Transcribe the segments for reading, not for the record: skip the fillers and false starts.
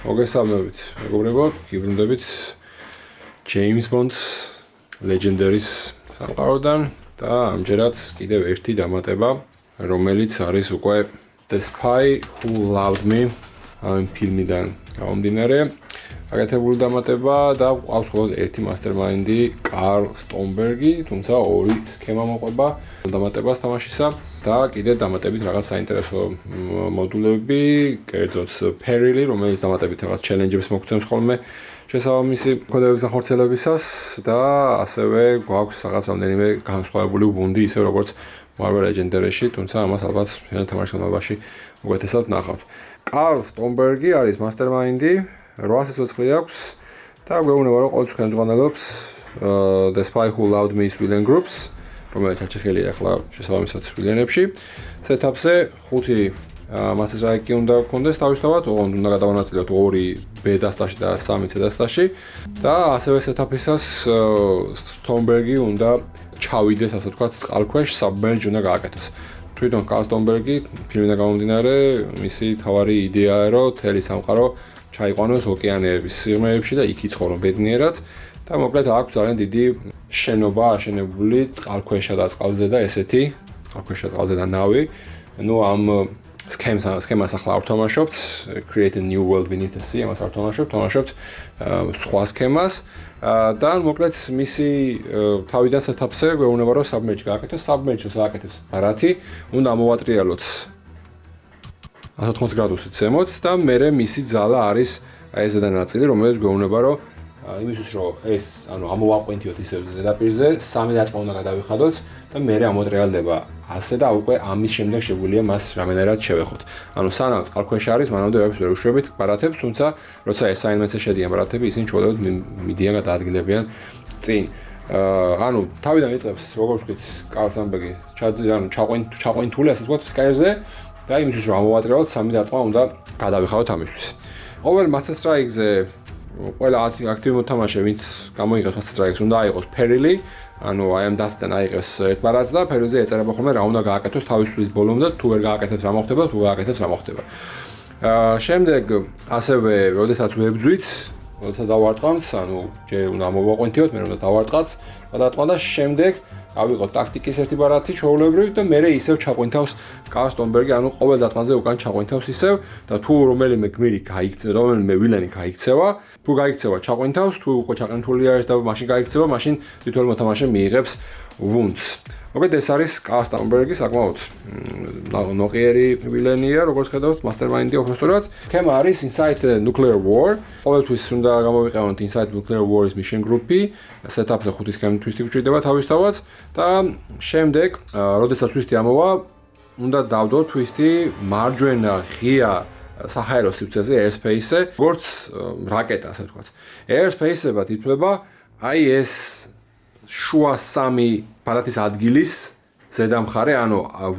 მოგესალმებით, მეგობრებო, გიბრუნდებით James Bond Legendary-ის სამყაროდან და ამჯერად კიდევ ერთი დამატება, რომელიც არის უკვე The Spy Who Loved Me ამ ფილმიდან გამომდინარე. Გაკეთებული დამატება და ყავს მხოლოდ ერთი მასტერმაინდი, Carl Stolberg-ი, თუმცა ორი სქემა მოყვება დამატებას თამაშისა და კიდე დამატებით რაღაც საინტერესო მოდულები, კერძოდ Peril-ი, რომელიც დამატებით რაღაც challenge-ებს მოგცემს ხოლმე შესაბამისი კოდების განხორციელებისას და ასევე გვაქვს რაღაც რამდენიმე განსხვავებული ვუნდი, ისე როგორც Marvel Legendary-ში, თუმცა ამას ალბათ თამაშის განმავლობაში უკეთესად ნახავთ. Carl Stolberg-ი არის მასტერმაინდი 800 სიცოცხლე აქვს და გვეუბნება რომ ყოველთვის ხელმძღვანელობს The Spy Who Loved Me Villain Groups, რომელიც აჩეხელია ახლა შესაბამისად ვილენებში. Setup-ზე 5 Master Strike-ი უნდა გქონდეს თავისთავად, ოღონდ უნდა გადავანაწილოთ 2 B დასტაში და 3 C დასტაში და ასევე setup-ისას Stolberg-ი უნდა ჩავიდეს, ასე ვთქვათ, წყალქვეშ, submerge უნდა გააკეთოს. თვითონ Carl Stolberg-ი ფილმიდან გამომდინარე, მისი თავარი იდეაა, რომ თელი სამყარო ჩაიყვანოს ოკეანეების სიღრმეებში და იქ იცხოვრონ ბედნიერად და მოკლედ აქვს ძალიან დიდი შენობა აშენებული წყალქვეშა და წყალზე და ესეთი წყალქვეშა წყალზე და ნავი. ნუ ამ სქემას ახლა არ ვთამაშობთ, Create a New World Beneath the Sea, ამას არ ვთამაშობთ სხვა სქემას და მოკლედ მისი თავიდან setup-ზე გვეუბნება რომ submerge გააკეთოს, submerge-ს გააკეთოს ბარათი, უნდა ამოვატრიალოთ 180 გრადუსით ზემოთ და მერე მისი ძალა არის აი ეს ზედანაწილი, რომელიც გვეუბნება რომ იმისთვის რომ ეს ამოვაყვინთიოთ ისევ ზედაპირზე, 3 დარტყმა უნდა გადავიხადოთ და მერე ამოტრიალდება ასე და უკვე ამის შემდეგ შეგვიძლია მას რამენერად შევეხოთ. სანამ წყალქვეშ არის, მანამდე ვერაფერს ვერ უშვებით ბარათებს, თუმცა როცა assignments-ზე შედიან ბარათები, ისინი ჩვეულებრივ მიდიან გადაადგილებიან წინ. თავიდან იწყებს, როგორც ვთქვით, Carl Stolberg-ი ჩაყვინთული, ასე ვთქვათ, სკაერზე და იმისთვის რომ ამოვატრიალოთ 3 დარტყმა უნდა გადავიხადოთ ამისთვის. ყოველ Master Strike-ზე ყველა აქტივი მოთამაშე, ვინც გამოიღებს Master Strike-ს, უნდა აიღოს Peril-ი, აი ამ დასტან აიღებს ერთ ბარათს და Peril-ზე ეწერება ხოლმე რა უნდა გააკეთოს თავის წლის ბოლომდე, თუ ვერ გააკეთებს რა მოხდება, თუ გააკეთებს რა მოხდება. შემდეგ ასევე, როდესაც ვებძვით, როდესაც დავარტყამთ, ჯერ უნდა მოვაყვინთიოთ, მერე უნდა დავარტყათ, გადაატყმა და შემდეგ ავიღოთ ტაქტიკის ერთი ბარათი ჩვეულებრივ და მერე ისევ ჩაყვინთავს Carl Stolberg-ი, ყოველ დარტყმაზე უკან ჩაყვინთავს ისევ და თუ რომელიმე გმირი გაიქცევა, რომელიმე ვილენი გაიქცევა, თუ გაიქცევა ჩაყვინთავს, თუ უკვე ჩაყენთული არის და მაშინ გაიქცევა, მაშინ თითოეული მოთამაშე მიიღებს ვუნდს. მოკლედ ეს არის Carl Stolberg-ი საკმაოდ ნოყიერი ვილენია, როგორც ხედავთ, მასტერმაინდი უბრალოდ. სქემა არის Inside Nuclear War. ყოველთვის უნდა გამოვიყენოთ Inside Nuclear War-ის mission group-ი, setup-ზე 5 სქემით twist-ი გვჭირდება თავისთავად და შემდეგ, როდესაც twist-ი ამოვა, უნდა დავდოთ twist-ი მარჯვენა ღია საჰაერო სივრცეზე, airspace-ზე, როგორც რაკეტა, ასე ვთქვათ. Airspace-ებად ითვლება აი ეს შუა 3 ბარათის ადგილის ზედამხარე,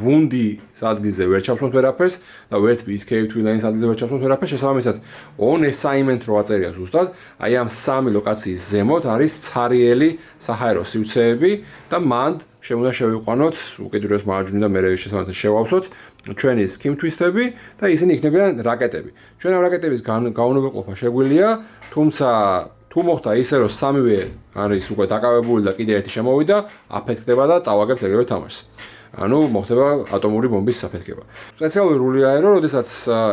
ვუნდის ადგილზე ვერ ჩავშოთ ვერაფერს და ვერც escape villain-ის ადგილზე ვერ ჩავშოთ ვერაფერს, შესაბამისად on assignment რო აწერია ზუსტად, აი ამ 3 ლოკაციის ზემოთ არის ცარიელი საჰაერო სივრცეები და მანდ უნდა შევიყვანოთ უკიდურეს მარჯვნივ და მერე შესაბამისად შევავსოთ ჩვენი skim twist-ები და ისინი იქნებიან რაკეტები. ჩვენ ამ რაკეტების გაუნებაყოფა შეგვიძლია, თუმცა თუ მოხდა ისე რომ 3-ვე არის უკვე დაკავებული და კიდე ერთი შემოვიდა, აფეთქდება და წავაგებთ ეგრევე თამაშს. მოხდება ატომური ბომბის საფეთქება. სპეციალური რულია, რომ როდესაც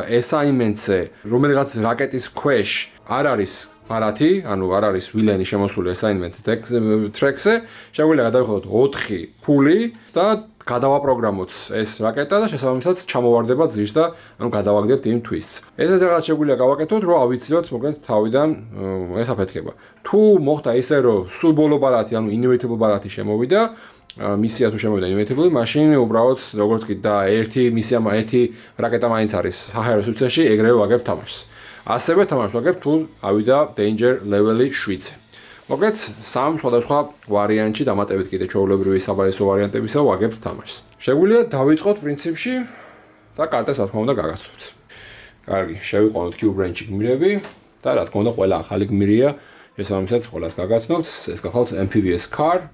assignment-ზე რომელიღაც რაკეტის ქვეშ არ არის ბარათი, არ არის ვილენი შემოსული assignment track-ზე, შეგვიძლია გადავიხადოთ 4 ფული და გადავაპროგრამოთ ეს რაკეტა და შესაბამისად ჩამოვარდება ძირს და გადავაგდებთ იმ twist-ს. ესეთ რაღაც შეგვიძლია გავაკეთოთ, რომ ავიცილოთ მოკლედ თავიდან ეს აფეთქება. თუ მოხდა ისე, რომ სულ ბოლო ბარათი, inevitable ბარათი შემოვიდა, მისია თუ შემოვიდა inevitable, მაშინ უბრალოდ როგორც კი და ერთი რაკეტა მაინც არის საჰაერო სივრცეში, ეგრევე ვაგებთ თამაშს. ასევე თამაშს ვაგებთ თუ ავიდა danger level-ი 7-ზე. მოკლედ, 3 სხვადასხვა ვარიანტში დამატებით კიდე ჩვეულებრივი საბალესო ვარიანტებისა ვაგებთ თამაშს. შეგვიძლია დავიწყოთ პრინციპში და კარტებს რა თქმა უნდა გაგაცნობთ. კარგი, შევიყვანოთ Cube Range-ი გმირები და რა თქმა უნდა, ყველა ახალი გმირია, შესაბამისად, ყველას გაგაცნობთ, ეს გახლავთ MPVS car,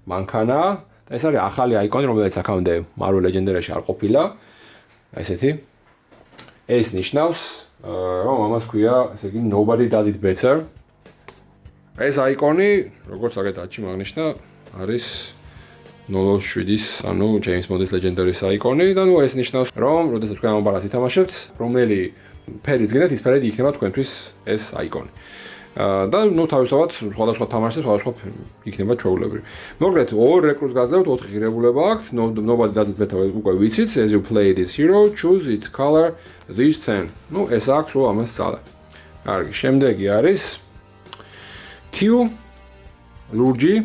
მანქანა და ეს არის ახალი აიკონი, რომელიც აქამდე Marvel Legendary-ში არ ყოფილა. ესეთი. ეს ნიშნავს, რომ ამას ქვია, ესე იგი, nobody does it better. ეს აიკონი, როგორც აგეთაჩი მაგნიშნა, არის 0.7-ის, ანუ James Bond-ის Legendary-ის აიკონი და ეს ნიშნავს, რომ როდესაც თქვენ ამბარას ითამაშებთ, რომელი ფერიც გინდათ, ის ფერები იქნება თქვენთვის ეს აიკონი. და თავისთავად სხვადასხვა თამაშზე სხვადასხვა იქნება ჩვეულებრივი. მოკლედ, 2 რეკრუტს გაძლევთ, 4 ღირებულება აქვთ, nobody does it better უკვე ვიცით, as you play this hero, choose its color, this 10. ეს აქვს სულ ამას ძალა. კარგი, შემდეგი არის Q, ლურჯი,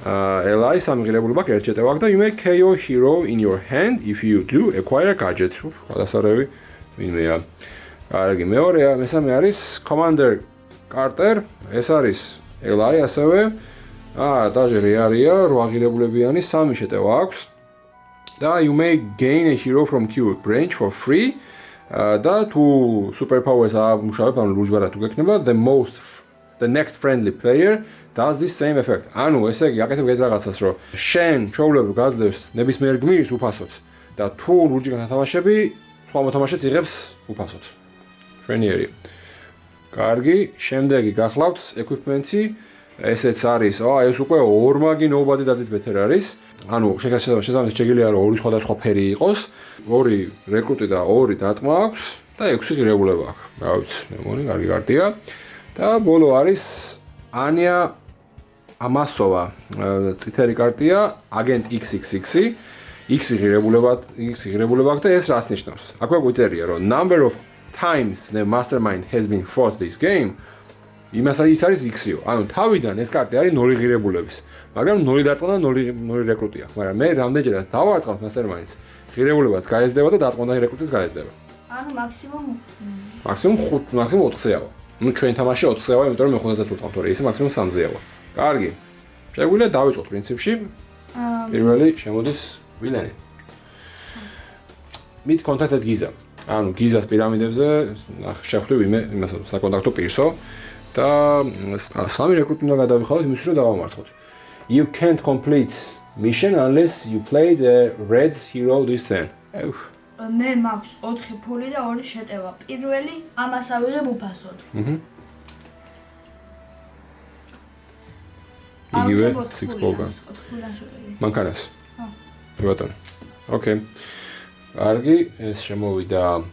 LI, 3 ღირებულება ერთ შეტევა აქვს და you may KO hero in your hand if you do acquire a gadget. გადასარევი ვინმეა. კარგი, მესამე არის Commander Carter, ეს არის LI ასევე. დაჟე არია 8 ღირებულებიანი 3 შეტევა აქვს. და you may gain a hero from Q branch for free. და თუ superpowers ამუშავებ, ანუ ლურჯბარა თუ გექნება, the next friendly player does this same effect. ანუ ესე იგი, აკეთებ ეგ რაღაცას, რომ შენ ჩვეულებრივ გაძლევს ნებისმიერ გმირს უფასოდ და თუ ლურჯი გათამაშები, სხვა მოთამაშეც იღებს უფასოდ. ტრენერი. კარგი, შემდეგი გახლავთ equipment-ი. ესეც არის, ეს უკვე ორმაგი nobody does it better არის. ანუ შესაძლოა შეგიძლია რომ 2 სხვადასხვა ფერი იყოს, 2 რეკრუტი და 2 დატმა აქვს და 6 ღირებულება აქვს. რა ვიცი, მე მგონი კარგი კარტია. და ბოლო არის ანია ამასოვა. წითელი კარტია, აგენტ XXX-ი. X ღირებულება აქვს და ეს რას ნიშნავს? აქვე გვიწერია რომ number of times the mastermind has been fought this game. ის არის X-იო. ანუ თავიდან ეს კარტი არის 0 ღირებულების. მაგრამ 0 დარტყმა და 0 რეკრუტია. მაგრამ მე რამდენჯერაც დავარტყმავ masterminds, ღირებულებაც გაეზდება და დარტყმა და რეკრუტიც გაეზდება. ანუ მაქსიმუმ 4-ზე. ნუ ჩვენ თამაში 4-ზეა, იმიტომ რომ მე 55 ვტყავთ, ისე მაქსიმუმ 3-ზეა. კარგი. შეგვიძლია დავიწყოთ პრინციპში. პირველი შემოდის ვილენი. მით კონტაქტად გიზა. ანუ გიზას პირამიდებზე შეხვდი ვინმე იმას საკონტაქტო პირსო და 3 რეკრუტი უნდა გადავიხალოთ იმისთვის რომ დავამართოთ. You can't complete mission unless you play the red hero this turn. მე მაქვს 4 ფული და 2 შეტევა. პირველი ამას ავიღებ უფასოდ. იგივე 6 ბოლგან. მანქანას. ბატონო. ოკეი. კარგი, ეს შემოვიდა.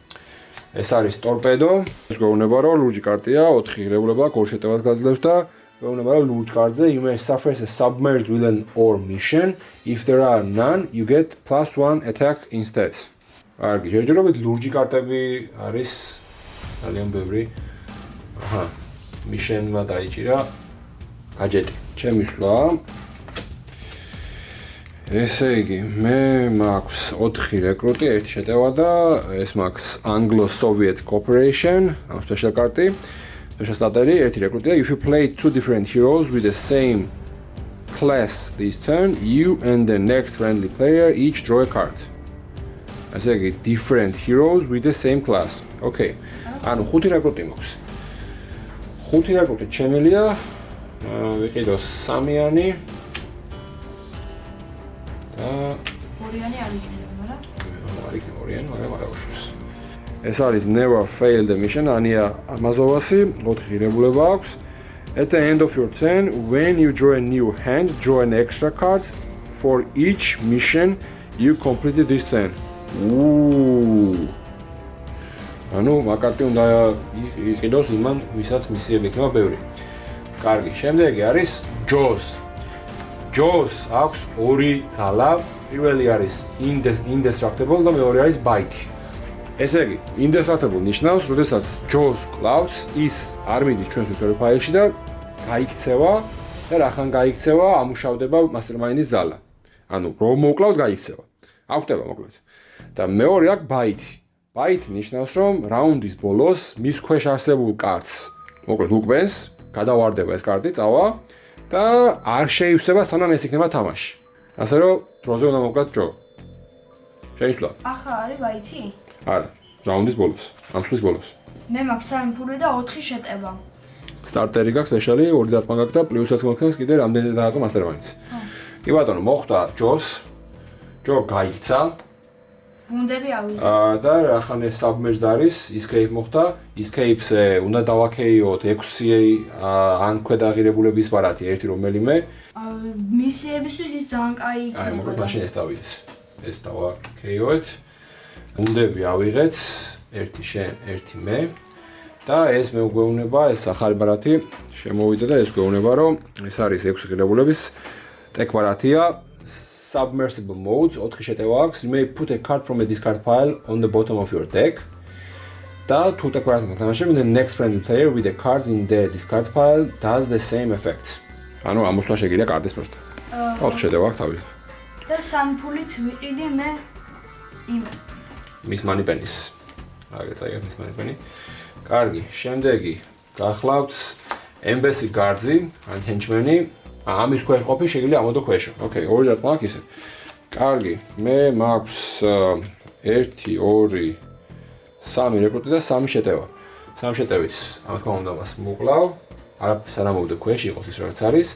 ეს არის ტორპედო. ეს გვეუბნება რომ ლურჯი კარტია, 4 ღირებულება, 2 შეტევას გაძლევს და გვეუბნება რომ ლურჯ კარტზე you may suffer a submerged villain or mission. If there are none, you get +1 attack instead. კარგი, ჯერჯერობით ლურჯი კარტები არის ძალიან ბევრი. mission-მა დაიჭირა გაჯეტი. ჩემი სვლა. ესე იგი, მე მაქვს 4 რეკრუტი, 1 შეტევა და ეს მაქვს Anglo-Soviet Cooperation, ამ special კარტი. special სტატერი, 1 რეკრუტია. If you play 2 different heroes with the same class this turn, you and the next friendly player each draw a card. ასე იგი, different heroes with the same class. Okay. ანუ 5 რეკრუტი მაქვს. 5 რეკრუტი შემელია. ვიყიდო 3-იანი. ორიანი არ იქნება, მაგრამ არ იქნება ორიანი, მაგრამ არა უშავს. ეს არის never fail the mission, ანია ამაზოვასი, 4 ღირებულება აქვს. At the end of your turn, when you draw a new hand, draw an extra card for each mission you completed this turn. ანუ მაგარტი უნდა იყიდოს იმან, ვისაც მისიები იქნება ბევრი. კარგი, შემდეგი არის Jaws. Jaws აქვს 2 ძალა. პირველი არის indestructible და მეორე არის bite. ესე იგი, indestructible ნიშნავს, როდესაც Jaws კლავს, ის არ მიდის ჩვენს victory file-ში და გაიქცევა და რახან გაიქცევა, ამუშავდება mastermind-ის ძალა. ანუ რომ მოკლავთ, გაიქცევა. აკვდება მოკლედ. და მეორე აქვს bite. Bite ნიშნავს, რომ რაუნდის ბოლოს მის ქვეშ არსებულ კარტს მოკლედ უკბენს, გადავარდება ეს კარტი, წავა და არ შეივსება სანამ ეს იქნება თამაში. ასე რომ დროზე უნდა მოვკლათ ჯო. შეისვლა. ახლა არის ბაითი? არა. რაუნდის ბოლოს, ამ წლის ბოლოს. მე მაქვს 3 ფული და 4 შეტევა. სტარტერი გაქვს სპეციალი, 2 დარტყმა გაქვს და პლუსაც მოხდეს კიდე რამდენი დააყო მასტერმაინდს. კი ბატონო, მოხდა ჯოს. ჯო გაიქცა. გუნდები ავიღეთ. და რახან ეს submerged არის, escape მოხდა. escape-ზე უნდა დავაქეიოთ 6 ან ქვედაღირებულების ვარათი, ერთი რომელიმე. მისიებისთვის ის ძალიან კაი იქნება. აი, მოკლედ მაშინ ეს დავიდეს. ეს დავაქეიოთ. გუნდები ავიღეთ, ერთი შენ, ერთი მე. და ეს მე გვეუბნება, ეს ახალი ბარათი შემოვიდა და ეს გვეუბნება, რომ ეს არის 6 ღირებულების ტეკ ბარათია. Submersible modes, 4 შეტევა აქვს. You may put a card from a discard pile on the bottom of your deck. და თუ ტეკ ბარათი თამაშობ, the next friendly player with the cards in the discard pile does the same effects. ანუ ამოსვლა შეგიძლია კარდის პროსტა. 4 შეტევა აქვს თავი. და 3 ფულით ვიყიდი მე მის მანიპენის. აგერ წაიღეთ მის მანიპენი. კარგი, შემდეგი გახლავთ embassy guards-ი, ან henchman-ი. ამის ქვეშ ყოფი შეიძლება ამოდო ქვეშო. ოკეი, 2 დარტყმა აქვს ისე. კარგი, მე მაქვს 1, 2, 3 რეკრუტი და 3 შეტევა. 3 შეტევით, ამ თქმა უნდა მას მოკლავ. არაფერს არ ამოვდო ქვეშ იყოს ის რაც არის.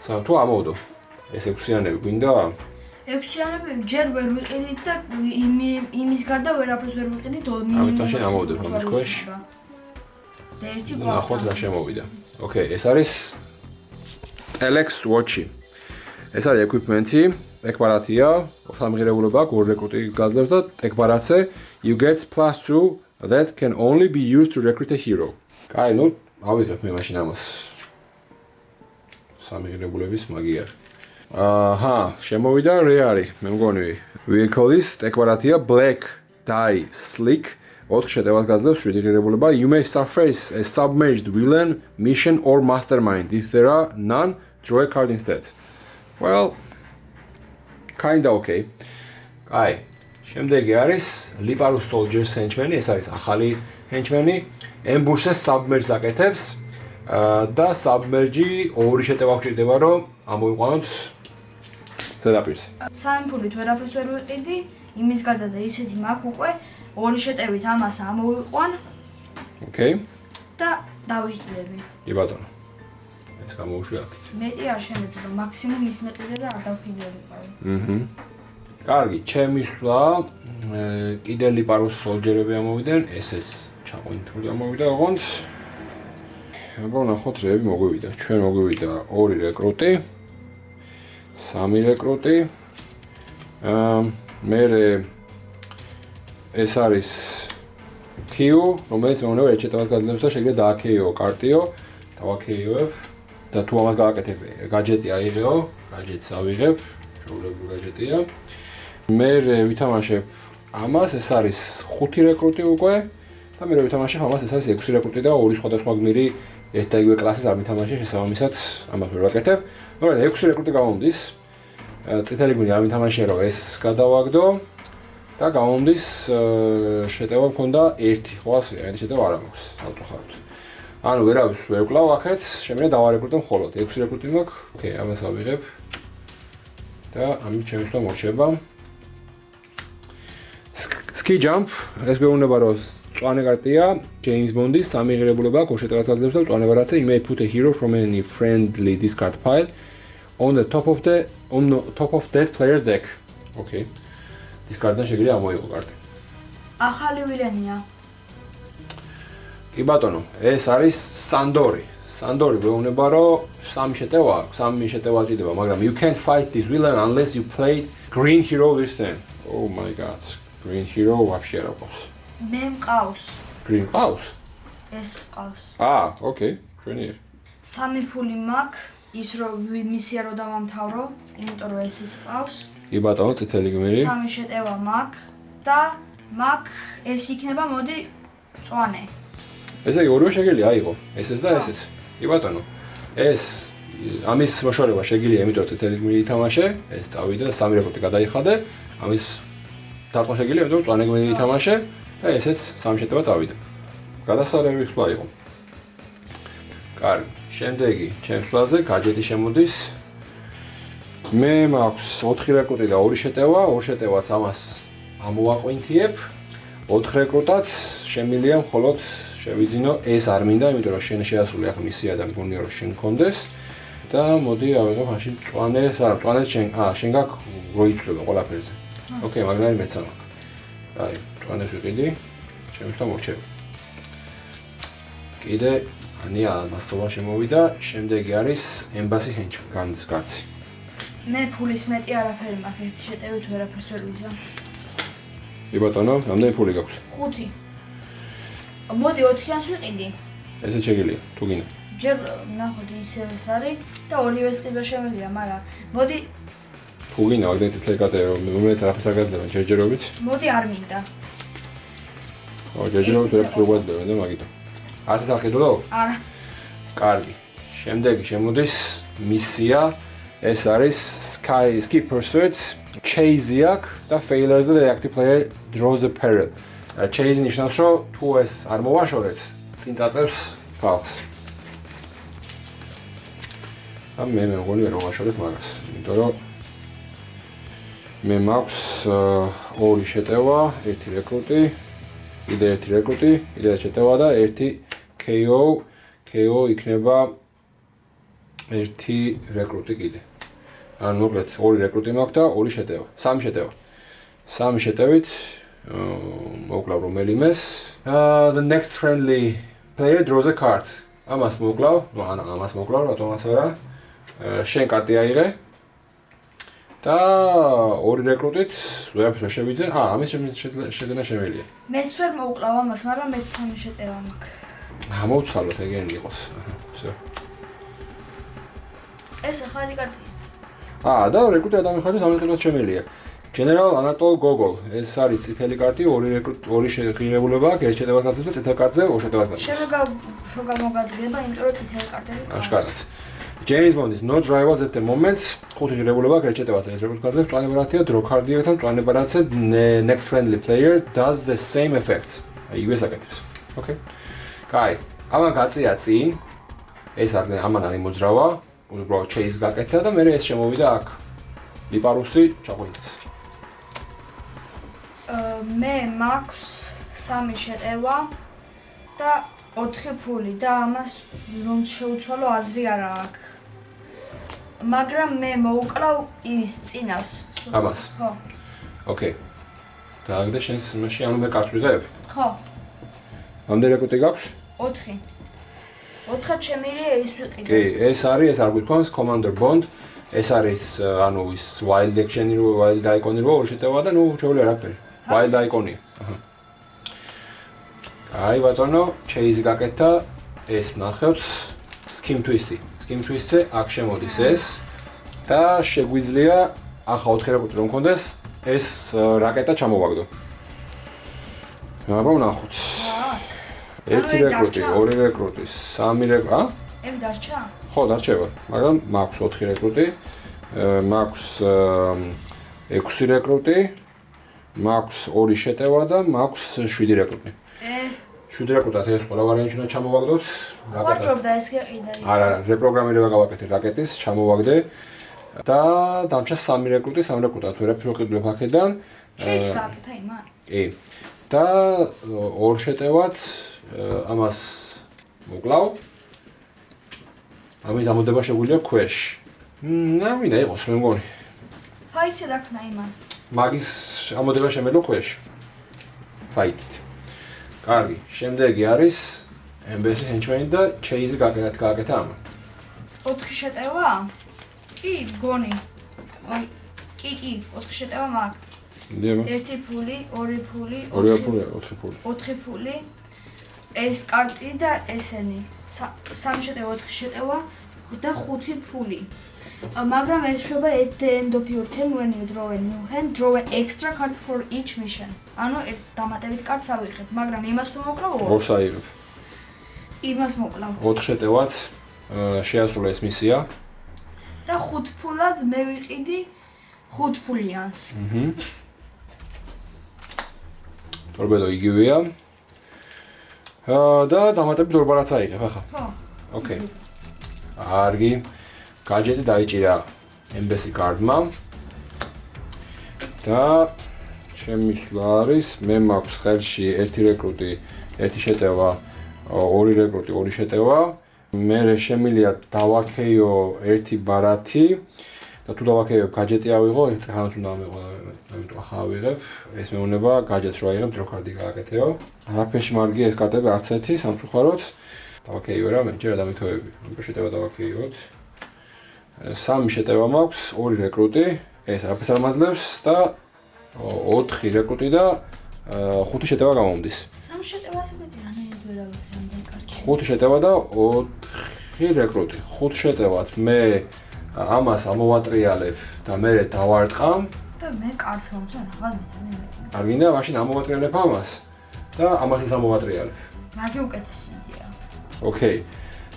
თუ ამოვდო. ეს 6-იანები გვინდა? 6-იანები ჯერ ვერ ვიყიდით და იმის გარდა ვერაფერს ვერ ვიყიდით მინიმუმ. ამიტომ შენ ამოვდებ ამის ქვეშ. და ერთი ნახოთ რა შემოვიდა. ოკეი, ეს არის Alex Watch-ი. ეს არის equipment-ი, ტეკბარათია, 3 ღირებულება, 2 რეკრუტი გაძლევს და ტეკბარათზე you get +2 that can only be used to recruit a hero. კაი, ნუ ავიღებ მე მაშინ ამას. 3 ღირებულების მაგია. აჰა, შემოვიდა რეარი, მე მგონი. Vehicle-ის ტეკბარათია Black Die Slick. 4 შეტევას გაძლევს 7 ღირებულება. You may surface a submerged villain, mission or mastermind. If there are none, draw a card instead. Well, kinda okay. აი, შემდეგი არის Liparus Soldiers henchman-ი, ეს არის ახალი henchman-ი. Ambush-ზე submerge აკეთებს და submerge-ი 2 შეტევა გვჭირდება, რომ ამოიყვანოთ ზედაპირზე. 3 ფულით ვერაფერს ვერ ვიყიდი, იმის გარდა და ისეთი მაქვს უკვე 2 შეტევით ამას ამოვიყვან. ოკეი. და დავიხილები. კი ბატონო. ეს გამოუშვი აქეთ. მეტი არ შემეძლო, მაქსიმუმ ის მეყიდე და არ დავხილებიყავი. კარგი, ჩემი სვლა კიდე Liparus Soldier-ები ამოვიდნენ, SS ჩაყვინთული ამოვიდა ოღონდ. აბა ნახოთ რეები მოგვივიდა. ჩვენ მოგვივიდა 2 რეკრუტი, 3 რეკრუტი. მე ეს არის Q, რომელიც მე უნდა ეჭეტავას გაძლევს და შეიძლება დააქეიო კარტიო, დავაქეიოებ და თუ ამას გააკეთებ, გაჯეტი აიღეო, გაჯეტს ავიღებ, ჩვეულებრივი გაჯეტია. მე ვითამაშებ ამას, ეს არის 5 რეკრუტი უკვე და მე ვითამაშებ ამას, ეს არის 6 რეკრუტი და 2 სხვადასხვა გმირი ერთ და იგივე კლასის არ ვითამაშე, შესაბამისად ამას ვერ ვაკეთებ. მაგრამ 6 რეკრუტი გამომდის. წითელი გმირი არ ვითამაშე, რომ ეს გადავაგდო. და გამომდის შეტევა მქონდა 1, ხო ასე, ერთი შეტევა არ მაქვს, ავწუხართ. ანუ ვერავის ვერ ვკლავ აქეთ, შემიძლია დავარეკრუტო მხოლოდ 6 რეკრუტი მაქვს. ოკეი, ამას ავიღებ. და ამით ჩემი სვლა მორჩება. Ski jump, ეს გვეუბნება, რომ წვანე კარტია, James Bond-ის 3 ღირებულება, 2 შეტევას აძლევს და წვანე ბარათზე you may put a hero from any friendly discard pile on the top of that player's deck. ოკეი. discard-დან შეიძლება ამოიღო კარტი. ახალი ვილენია. კი ბატონო, ეს არის Sandori. Sandori გვეუბნება, რომ 3 შეტევა აქვს, 3 შეტევა ჭირდება, მაგრამ you can't fight this villain unless you play green hero this turn. Oh my god. Green hero вообще არ აქვს. მე მყავს. Green ყავს? ეს ყავს. ოკეი, ჩვენიერ. 3 ფული მაქვს, ის რომ მისია რომ დავამთავრო, იმიტომ რომ ესეც ყავს. კი ბატონო, წითელი გმირი. 3 შეტევა მაქვს და მაქვს ეს იქნება, მოდი, წვანე. ესე იგი ორივე შეგიძლია აიღო, ესეც და ესეც. კი ბატონო. ეს ამის მოშორება შეგიძლია, იმიტომ რომ წითელი გმირი ითამაშე, ეს წავიდა და 3 რეკრუტი გადაიხადე. ამის დარტყმა შეგიძლია, იმიტომ რომ წვანე გმირი ითამაშე და ესეც 3 შეტევა წავიდა. გადასარევი ხსვლა იყო. კარგი, შემდეგი ჩემს სვლაზე გაჯეტი შემოდის. მე მაქვს 4 რეკრუტი და 2 შეტევა, 2 შეტევაც ამას ამოვაყვინთიებ. 4 რეკრუტად შემილია მხოლოდ შევიძინო ეს არ მინდა, იმიტომ რომ შენ შეასრულე ახლა მისია და მგონია რომ შენ გქონდეს და მოდი ავიღებ მაშინ წვანეს, წვანეს შენ გაქვს როიწდება ყველაფერზე. ოკეი, მაგრამ მეც ამაქვს. აი, წვანეს ვიყიდი, შემიძლია მოვჩები. კიდე ანია მასოვა შემოვიდა, შემდეგი არის ემბასი ჰენჩ განდის კაცი. მე ფულის მეტი არაფერი მაქვს, ერთი შეტევით ვერაფერს ვერ ვიზამ. კი ბატონო, რამდენი ფული გაქვს? 5. მოდი 4-იანს ვიყიდი. ესე შეგიძლია, თუ გინდა. ჯერ ნახოთ ისევ ეს არის და ორივეს კიდე შემიძლია, მაგრამ მოდი თუ გინდა, ვაგდეთ თლეკატე, რომელიც არაფერს არ გაძლევენ ჯერჯერობით. მოდი არ მინდა. ო, ჯერჯერობით ვერაფერს არ გაძლევენ და მაგითო. არც არ ხედავ? არა. კარგი. შემდეგი შემოდის მისია, ეს არის Ski Pursuit, Chase აქვს და Failures და the active player draws a peril. Chase ნიშნავს, რომ თუ ეს არ მოვაშორებს, წინ წაწევს ფალს. მე მგონი რომ ვაშორებ მაგას, იმიტომ რომ მე მაქვს 2 შეტევა, 1 რეკრუტი, კიდე 1 რეკრუტი, კიდე შეტევა და 1 KO, KO იქნება 1 რეკრუტი კიდე. ანუ მოკლედ 2 რეკრუტი მაქვს და 2 შეტევა, 3 შეტევა. 3 შეტევით მოკლავ რომელიმეს. The next friendly player draws a card. ამას მოკლავ, ამას მოკლავ, რატომაც არა. შენ კარტი აიღე. და 2 რეკრუტით ვერაფერს შევიძე. ამის შეძენა შემიძლია. მეც ვერ მოვკლავ ამას, მაგრამ მეც 3 შეტევა მაქვს. მოვცალოთ ეგენი იყოს. всё. ეს ახალი კარტია. და რეკრუტი ადამიანხარეს ამერტებად შემიძლია. General Anatol Gogol. ეს არის წითელი კარტი, 2 შეღირებულება აქვს, ერთ შეტევას გაცემს და წითელ კარტზე 2 შეტევას გაცემს. შენ გამოგადგება, იმიტომ რომ წითელი კარტები აქვს. აშკარად. James Bond is no rivals at the moment. 5 შეღირებულება აქვს, ერთ შეტევას და ერთ რეკრუტს გაცემს, წვანებარათია, დრო კარდიათან, წვანებარათზე next friendly player does the same effect. იგივეს აკეთებს. Okay. კაი. ამან გაწია წინ. ეს არის ამან არის მოძრავა. უბრალოდ chase გაკეთა და მე ეს შემოვიდა აქ. ლიპარუსი ჩაგვინდეს. მე მაქვს 3 შეტევა და 4 ფული და ამას რომ შევცვალო აზრი არა აქვს. მაგრამ მე მოვუკლავ ის წინას. ამას. ხო. ოკეი. დააგდე შენს მაშინ ანუ მე კარტს ვიღებ? ხო. რამდენი რეკრუტი გაქვს? 4. 4-ად შემიძლია ის ვიყიდო. კი, ეს არის, ეს არ გვითქვამს Commander Bond. ეს არის ანუ ის wild action-ი რო wild icon-ი რო შეტევა და ნუ შეუძლია არაფერი. wild icon-ია. აჰა. აი ბატონო, chase გაკეთა, ეს ნახევთ skim twist-ი. Skim twist-ზე აქ შემოდის ეს და შეგვიძლია ახლა 4 რეკრუტი რომ მქონდეს, ეს რაკეტა ჩამოვაგდო. აბა ვნახოთ. 1 რეკრუტი, 2 რეკრუტი, 3 რეკრუტი, ეგ დარჩა? ხო, დარჩება, მაგრამ მაქვს 4 რეკრუტი, მაქვს 6 რეკრუტი, მაქვს 2 შეტევა და მაქვს 7 რეკრუტი. 7 რეკრუტად ეს ყველა ვარიანტი უნდა ჩამოვაგდოთ. ვარჯობდა ეს გიყიდა ის. არა, რეპროგრამირება გავაკეთე რაკეტის, ჩამოვაგდე და დამჭა 3 რეკრუტი, 3 რეკრუტად ვერაფერ ვიყიდებ აქედან. Chase გაკეთა იმან. კი. და 2 შეტევად ამას მოკლავ. ამის ამოდება შეგვიძლია ქვეშ. არ მინდა იყოს მე მგონი. ფაიცი რაქნა იმან. მაგის ამოდება შემეძლო ქვეშ. ფაიტით. კარგი, შემდეგი არის ემბესი ჰენჩმენი და ჩეიზი გააკეთა ამან. 4 შეტევა? კი, გონი. კი, 4 შეტევა მაქვს. იდეა. 1 ფული, 2 ფული, 2 ფული, 4 ფული. 4 ფული. ეს კარტი და ესენი. 3 შეტევა, 4 შეტევა და 5 ფული. მაგრამ ეს შეება at the end of your turn when you draw a new hand, draw an extra card for each mission. ანუ დამატებით კარტს ავიღებ, მაგრამ იმას თუ მოკლავ? ორს აიღებ. იმას მოკლავ. 4 შეტევად შეასრულა ეს მისია. და 5 ფულად მე ვიყიდი 5 ფულიანს. ტორპედო იგივეა. და დამატებით ორბარაც აიღებ ახლა. ხო. ოკეი. კარგი. გაჯეტი დაიჭირა ემბესი კარდმა. და ჩემი სვლა არის, მე მაქვს ხელში ერთი რეკრუტი, ერთი შეტევა, ორი რეკრუტი, ორი შეტევა. მე შემიძლია დავაქეიო ერთი ბარათი და თუ დავაქეიო გაჯეტი ავიღო, ერთ წელს უნდა ამეყო, ამიტომ ახლა ავიღებ. ეს მეუბნება გაჯეტს რო აიღებ, დრო კარტი გააკეთეო. არაფერში მარგია ეს კარტები არც ერთი სამწუხაროდ. დავაქეიო რა, მე ჯერ დამიქოვები. უფრო შეტევა დავაქეიოთ. სამი შეტევა მაქვს, ორი რეკრუტი, ეს არაფერს არ მაძლევს და 4 რეკრუტი და 5 შეტევა გამომდის. სამ შეტევას მეტი რანაირად ვერ ავიღე ამდენ კარტში. 5 შეტევა და 4 რეკრუტი. 5 შეტევად მე ამას ამოვატრიალებ და მე დავარტყამ და მე კარს მომწონ რაღაც მეტი. არ გინდა მაშინ ამოვატრიალებ ამას და ამასაც ამოვატრიალებ. მაგე უკეთესი იდეა. ოკეი.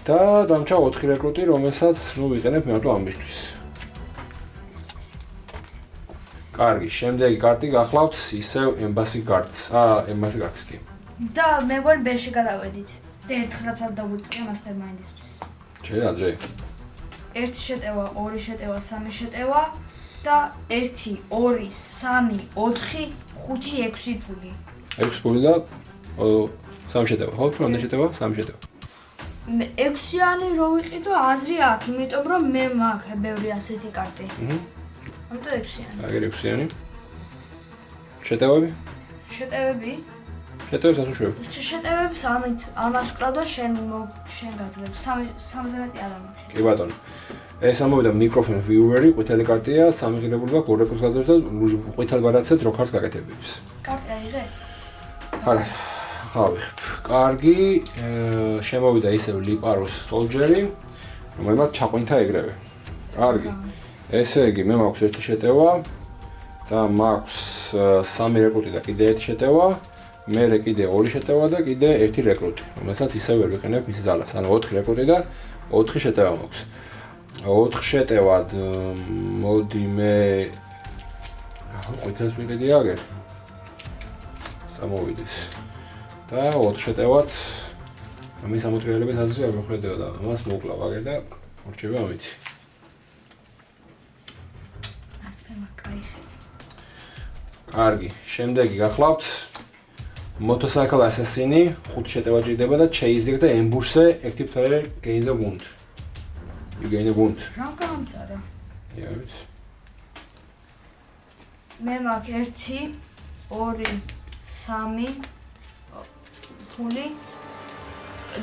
და დამჭა 4 რეკრუტი, რომელსაც ნუ ვიყენებ მარტო ამისთვის. კარგი, შემდეგი კარტი გახლავთ ისევ ემბასი კარტს. ემბასი კარტს კი. და მე გვარი ბეში გადავედით. და ერთხელაც არ დავუწყე მასტერმაინდისთვის. ჯერადრე. ერთი შეტევა, ორი შეტევა, სამი შეტევა და 1 2 3 4 5 6 ფული. 6 ფული და 3 შეტევა. ხო, თუ რამდენი შეტევა? 3 შეტევა. 6-იანი რო ვიყიდო აზრი აქვს, იმიტომ რომ მე მაქვს ბევრი ასეთი კარტი. ამიტომ 6-იანი. აგერ 6-იანი. შეტევები? შეტევები? შეტევებს ასუშვებ. შეტევებს ამას ვკლავდა შენ გაძლევ. 3-ზე მეტი არ მაქვს. კი ბატონო. ეს ამოვიდა microphone viewer-ი, ყვითელი კარტია, სამიღირებული აქვს, 2 რეკრუტს გაძლევს და ყვითელ ბარათზე დრო კარტს გაკეთებებს. კარტი აიღე? არა. ხავიხებ. კარგი, შემოვიდა ისევ ლიპაროს soldier-ი, რომელმაც ჩაყვინთა ეგრევე. კარგი. ესე იგი, მე მაქვს ერთი შეტევა და მაქვს 3 რეკრუტი და კიდე ერთი შეტევა, მერე კიდე 2 შეტევა და კიდე ერთი რეკრუტი, რომელსაც ისევ ვერ ვიყენებ მის ძალას. ანუ 4 რეკრუტი და 4 შეტევა მაქვს. 4 შეტევად მოდი მე ყვითელს ვიყიდი აგერ. სამოვიდეს. და 4 შეტევად ამის ამოტრიალების აზრი არ მოხდეო და ამას მოკლავ აგერ და მორჩება ამით. კარგი, შემდეგი გახლავთ motorcycle assassin-ი, 5 შეტევა ჭირდება და chasing და ambush-ზე active player gains a wound. You gain a wound. რა გამწარა? იავით. მე მაქვს 1 2 3 ფული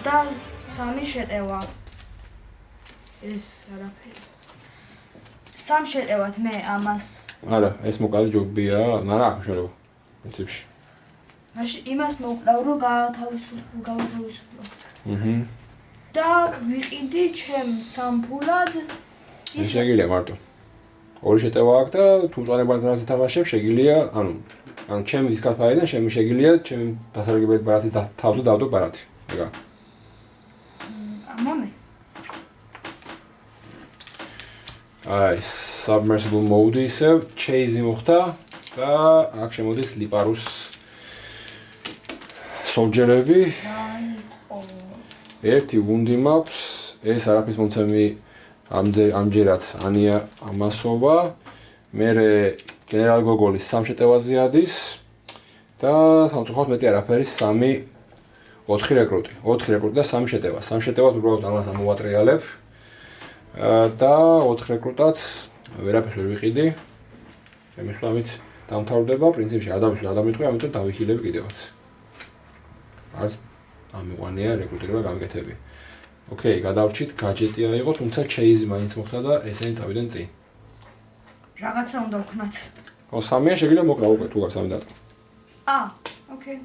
და 3 შეტევა. ეს არაფერი. 3 შეტევად მე ამას არა, ეს მოკალი ჯობია, არა, აქ შეიძლება. პრინციპში. მაშინ იმას მოვკლავ რომ გავათავისუფლო. და ვიყიდი ჩემ სამფულად ეს შეგიძლია მარტო. 2 შეტევა აქვს და თუ წვანებად რაზე თამაშებ, შეგიძლია, ანუ ჩემი დისკაფაიდან შეგიძლია ჩემი დასარგებლად ბარათის თავზე დავდო ბარათი. ეგა. ამომე. აი, submersible mode ისევ chase მოხდა და აქ შემოდის ლიპარუს soldier-ები. ერთი ვუნდი მაქვს, ეს არაფრის მომცემი ამჯერად ანია ამასობა. მერე გენერალ გოგოლის 3 შეტევაზე ადის და სამწუხაროდ მეტი არაფერი 4 რეკრუტი. 4 რეკრუტი და 3 შეტევა. 3 შეტევად უბრალოდ ამას ამოვატრიალებ. და 4 რეკრუტად ვერაფერს ვერ ვიყიდი. შემისვლამით დამთავრდება, პრინციპში არ დამიტყვი, ამიტომ დავიხილებ კიდევაც. არც ამიყვანია რეკრუტირება გამიკეთები. ოკეი, გადავრჩით, გაჯეტი აიღო, თუმცა chase მაინც მოხდა და ესენი წავიდნენ წინ. რაღაცა უნდა ვქნათ. ო, 3-იან შეგიძლია მოკლა უკვე თუ არ 3 დატყო. ოკეი.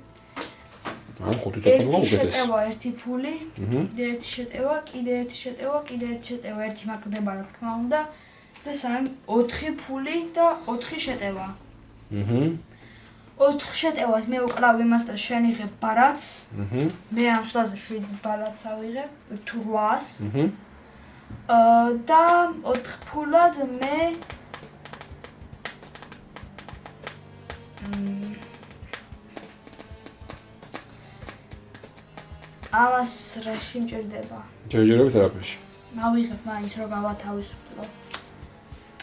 ან 5 დატყო უკეთეს. 1 შეტევა, 1 ფული, კიდე 1 შეტევა, კიდე 1 შეტევა, კიდე 1 შეტევა, 1 მაგდება რა თქმა უნდა და 4 ფული და 4 შეტევა. 4 შეტევად მე ვკლავ იმას და შენ იღებ ბარათს. მე ამ სვლაზე 7 ბარათს ავიღებ, თუ 800. და 4 ფულად მე ამას რაში მჭირდება? ჯერჯერობით არაფერში. მავიღებ მაინც რომ გავათავისუფლო.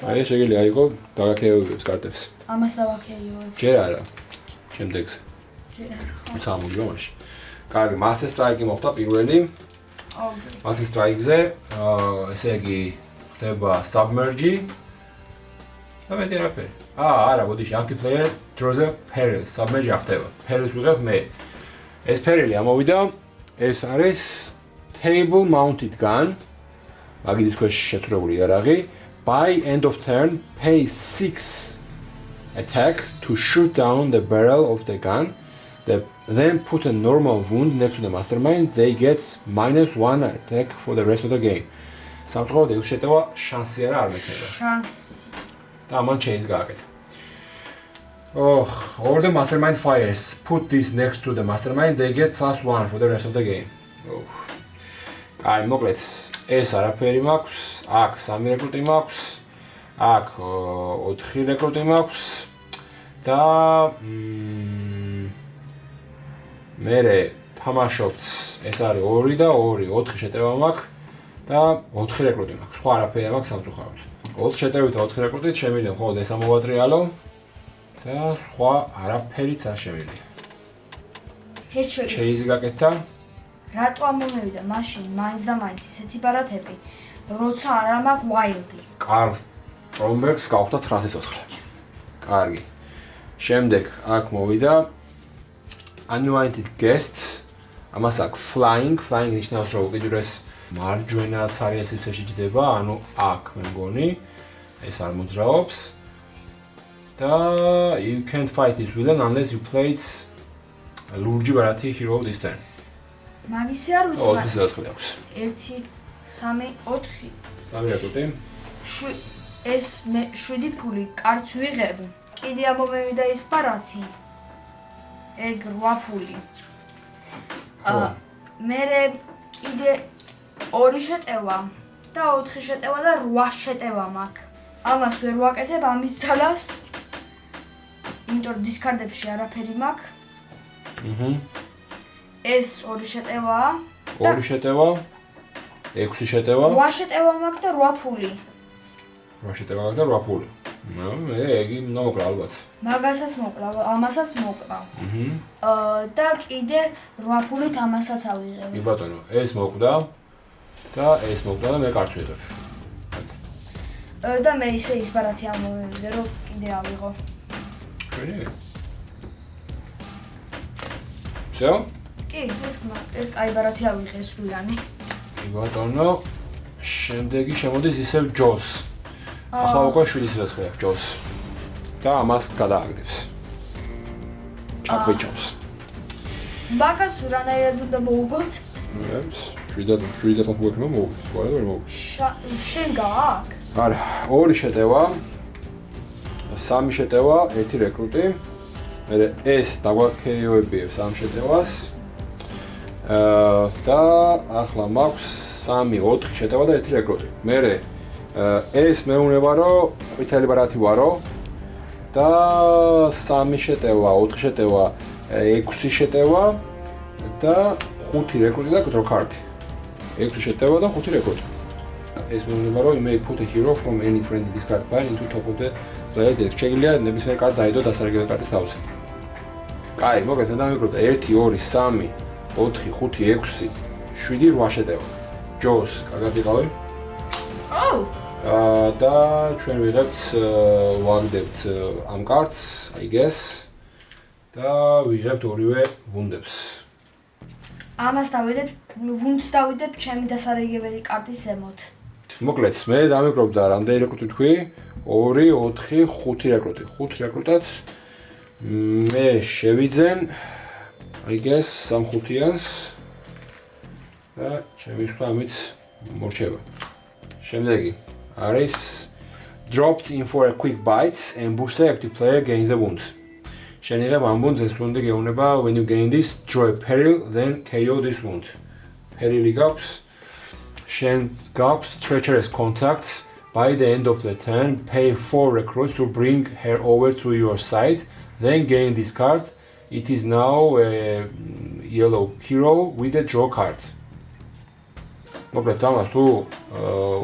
აი შეგიძლია იყო დაგაქეევებს კარტებს. ამას დავაქეიო. ჯერ არა. შემდეგს. ჯერ. თუმცა მოგივა მაშინ. კარგი, Master Strike-ი მოხდა პირველი. ოკეი. Master Strike-ზე ესე იგი ხდება Submerge. და მეტი არაფერი. არა, ბოდიში, active player draws a peril. Submerge არ ხდება. Peril-ს ვიღებ მე. ეს peril-ი ამოვიდა. ეს არის table mounted gun. მაგიდის ქვეშ შეცვლებული იარაღი. By end of turn, pay 6 attack to shoot down the barrel of the gun. Then put a normal wound next to the mastermind. They get -1 attack for the rest of the game. სამწუხაროდ ეს შეტევა შანსი არ მექნება. შანსი. და ამან chase გააკეთა. Or the mastermind fires. Put this next to the mastermind. They get +1 for the rest of the game. აი, მოკლედ, ეს არაფერი მაქვს. აქ 3 რეკრუტი მაქვს. აქ 4 რეკრუტი მაქვს. და მერე თამაშობთ, ეს არის 2 და 2, 4 შეტევა მაქვს და 4 რეკრუტი მაქვს. სხვა არაფერი არ მაქვს სამწუხაროდ. 4 შეტევით და 4 რეკრუტით შემიძლია მხოლოდ ეს ამოვატრიალო და სხვა არაფერიც არ შემიძლია. Chase გაკეთა. რატო ამომევიდა მაშინ მაინც და მაინც ისეთი ბარათები, როცა არ მაქვს Wild-ი. Karl Stromberg-ს გავხდა 904. კარგი. შემდეგ აქ მოვიდა Unwanted Guest. ამას აქვს Flying ნიშნავს რომ უკიდურეს მარჯვენა ცარიას ისე შეჯდება, ანუ აქ მე მგონი ეს არ მოძრაობს. და you can't fight this villain unless you played a ლურჯი ბარათი hero this turn. მაგისი არ ვიცი. 4 სიცხლე აქვს. 1 3 4 3 რეკრუტი. ეს მე 7 ფული კარც ვიღებ. კიდე ამომევიდა ის ბარათი. ეგ 8 ფული. მერე კიდე 2 შეტევა და 4 შეტევა და 8 შეტევა მაქვს. ამას ვერ ვაკეთებ ამის ძალას. იმიტომ რომ დისკარდებში არაფერი მაქვს. ეს 2 შეტევაა. 2 შეტევა. 6 შეტევა. 8 შეტევა მაქვს და 8 ფული. 8 შეტევა აქვს და 8 ფული. მე ეგი მოკლა ალბათ. მაგასაც მოკლა, ამასაც მოკლა. და კიდე 8 ფულით ამასაც ავიღებ. კი ბატონო, ეს მოკვდა და ეს მოკვდა და მე კარც ვიღებ. და მე ისე ის ბარათი ამოვიდე, რომ კიდე ავიღო. შენი? всё? კი, ეს კაი ბარათი ავიღე სრულიანი. კი ბატონო, შემდეგი შემოდის ისევ ჯოს. ახლა უკვე 7 სიცხლე აქვს ჯოს. და ამას გადააგდებს. ჩაგვეჭავს. მაგას რანაირად უნდა მოუგოთ? შვიდად მოგვექნება მოვუგდეს, ვარ ვერ მოვუგდეს. შენ გააქვს? არა, 2 შეტევა, 3 შეტევა, 1 რეკრუტი. მე ეს დაგვაქეიოებიებს ამ შეტევას. და ახლა მაქვს 3, 4 შეტევა და 1 რეკრუტი. მე ეს მეუნება რომ ყვითელი ბარათი ვარო და 3 შეტევა, 4 შეტევა, 6 შეტევა და 5 რეკრუტი და draw card. 6 შეტევა და 5 რეკრუტი. ეს მეუნება რომ you may put a hero from any friendly discard pile into top of the player deck. შეგიძლია ნებისმიერ კარტს დაიდო დასარგებელი კარტის თავზე. კაი, მოგეთ დავიკრუტე 1 2 3 4 5 6 7 8 შეტევა. ჯოს, კარგად იყავი? და ჩვენ ვიღებთ ვაგდებთ ამ კარტს, I guess. და ვიღებთ ორივე ვუნდებს. ამას დავიდებ, ვუნდს დავიდებ ჩემი დასარგებელი კარტის ზემოთ. მოკლედ, მე დამიკრობდა რამდენი რეკრუტი თქვი? 2 4 5 რეკრუტი. 5 რეკრუტად მე შევიძენ I guess სამ ხუთიანს და ჩემი სხვა ამით მორჩება. შემდეგი არის dropped in for a quick bites and boost the active player gains the wounds. შენ იღებ ამ wounds, ეს wound გეუნება when you gain this, draw a peril, then KO this wound. Peril-ი გაქვს. შენ გაქვს treacherous contacts. By the end of the turn, pay 4 recruits to bring her over to your side, then gain this card. It is now a yellow hero with a draw card. მოკლედ ამას თუ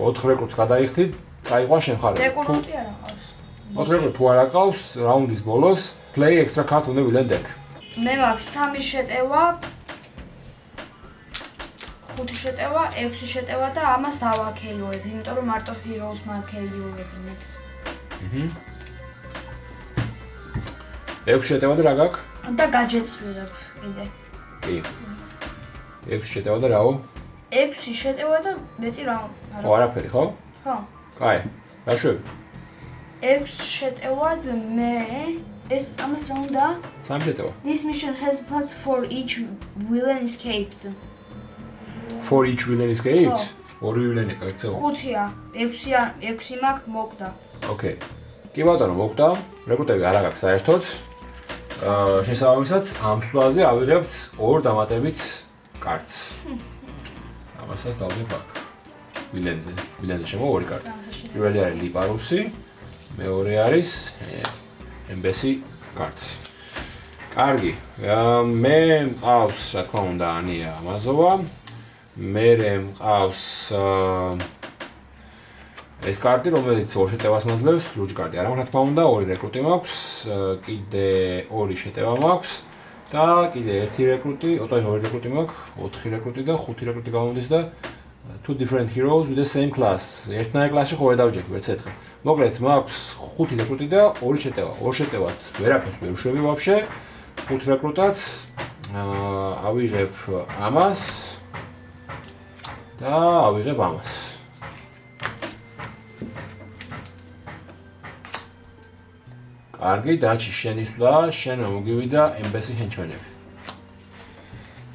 4 რეკრუტს გადაიხდით, წაიყვან შენ ხარ. რეკრუტი არ აქვს. მოთხრობ თუ არ აკავს რაუნდის ბოლოს play extra card on the villain deck. მე მაქვს 3 შეტევა, 5 შეტევა, 6 შეტევა და ამას დავაქეიოებ, იმიტომ რომ მარტო heroes მაქეიოებინებს. ექვსი შეტევა და რა გაქვს? და gadgets ვიღებ კიდე. კი. 6 შეტევა და რაო? 6 შეტევა და მეტი რა? ხო, არაფერი, ხო? ხო. კაი. რა შვები? 6 შეტევად მე ეს ამას რა უნდა? 3 შეტევა. This mission has plus for each villain escaped. For each villain escaped? ორი villain ეკაცო. 5-ია, 6 მაქვს მოკდა. ოკეი. კი ბატონო, მოგდა. რეკრუტები არ აქვს საერთოდ. შესაბამისად, ამ სვლაზე ავიღებთ 2 დამატებით კარტს. ამასაც დავდებ აქ. villain-ზე შემო 2 კარტი. პირველი არის ლიპარუსი, მეორე არის ემბესი კარტი. კარგი. მე მყავს, რა თქმა უნდა, ანია ამაზოვა. მე მყავს ეს კარტი, რომელიც 2 შეტევას მაძლევს, ლურჯ კარტი. არა, რა თქმა უნდა, 2 რეკრუტი მაქვს, კიდე 2 შეტევა მაქვს და კიდე 1 რეკრუტი, 2 რეკრუტი მაქვს, 4 რეკრუტი და 5 რეკრუტი გამოდის და 2 different heroes with the same class. ერთნაირ კლასში ხო ვერ დავჯექი, ვერც ერთხელ. მოკლედ, მაქვს 5 რეკრუტი და 2 შეტევა. 2 შეტევად ვერაფერს ვერ ვშვები ვაფშე. 5 რეკრუტად ავიღებ ამას და ავიღებ ამას. კარგი, დაჩი შენ ისვლა, შენ მოგივიდა ემბესი ჰენჩმენები.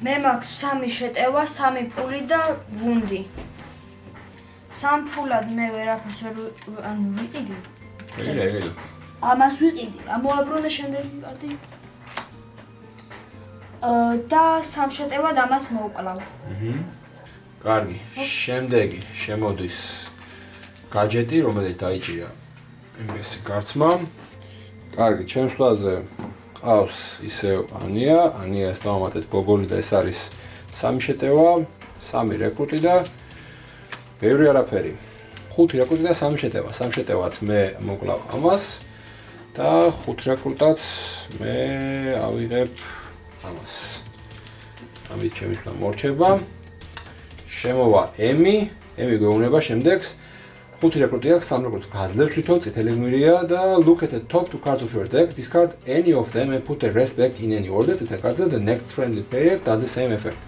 მე მაქვს 3 შეტევა, 3 ფული და ვუნდი. 3 ფულად მე ვერაფერს ვერ ვიყიდი. ეგ. ამას ვიყიდი, ამოაბრუნე შემდეგი კარტი. და 3 შეტევად ამას მოვკლავ. კარგი, შემდეგი შემოდის gadget-ი, რომელიც დაიჭირა ემბესი კარტსმა. კარგი, ჩემს სვლაზე ყავს ისევ ანიას დავამატეთ გოგოლი და ეს არის 3 შეტევა, 3 რეკრუტი და ბევრი არაფერი. 5 რეკრუტი და 3 შეტევა. 3 შეტევად მე მოკლავ ამას და 5 რეკრუტად მე ავიღებ ამას. ამით ჩემი სვლა მორჩება. შემოვა ემი გვეუბნება შემდეგს. 5 რეკრუტი აქვს, 3 რეკრუტს გაძლევს თვითონ, წითელი გმირია და look at the top 2 cards of your deck, discard any of them and put the rest back in any order. წითელ კარტზე the next friendly player does the same effect.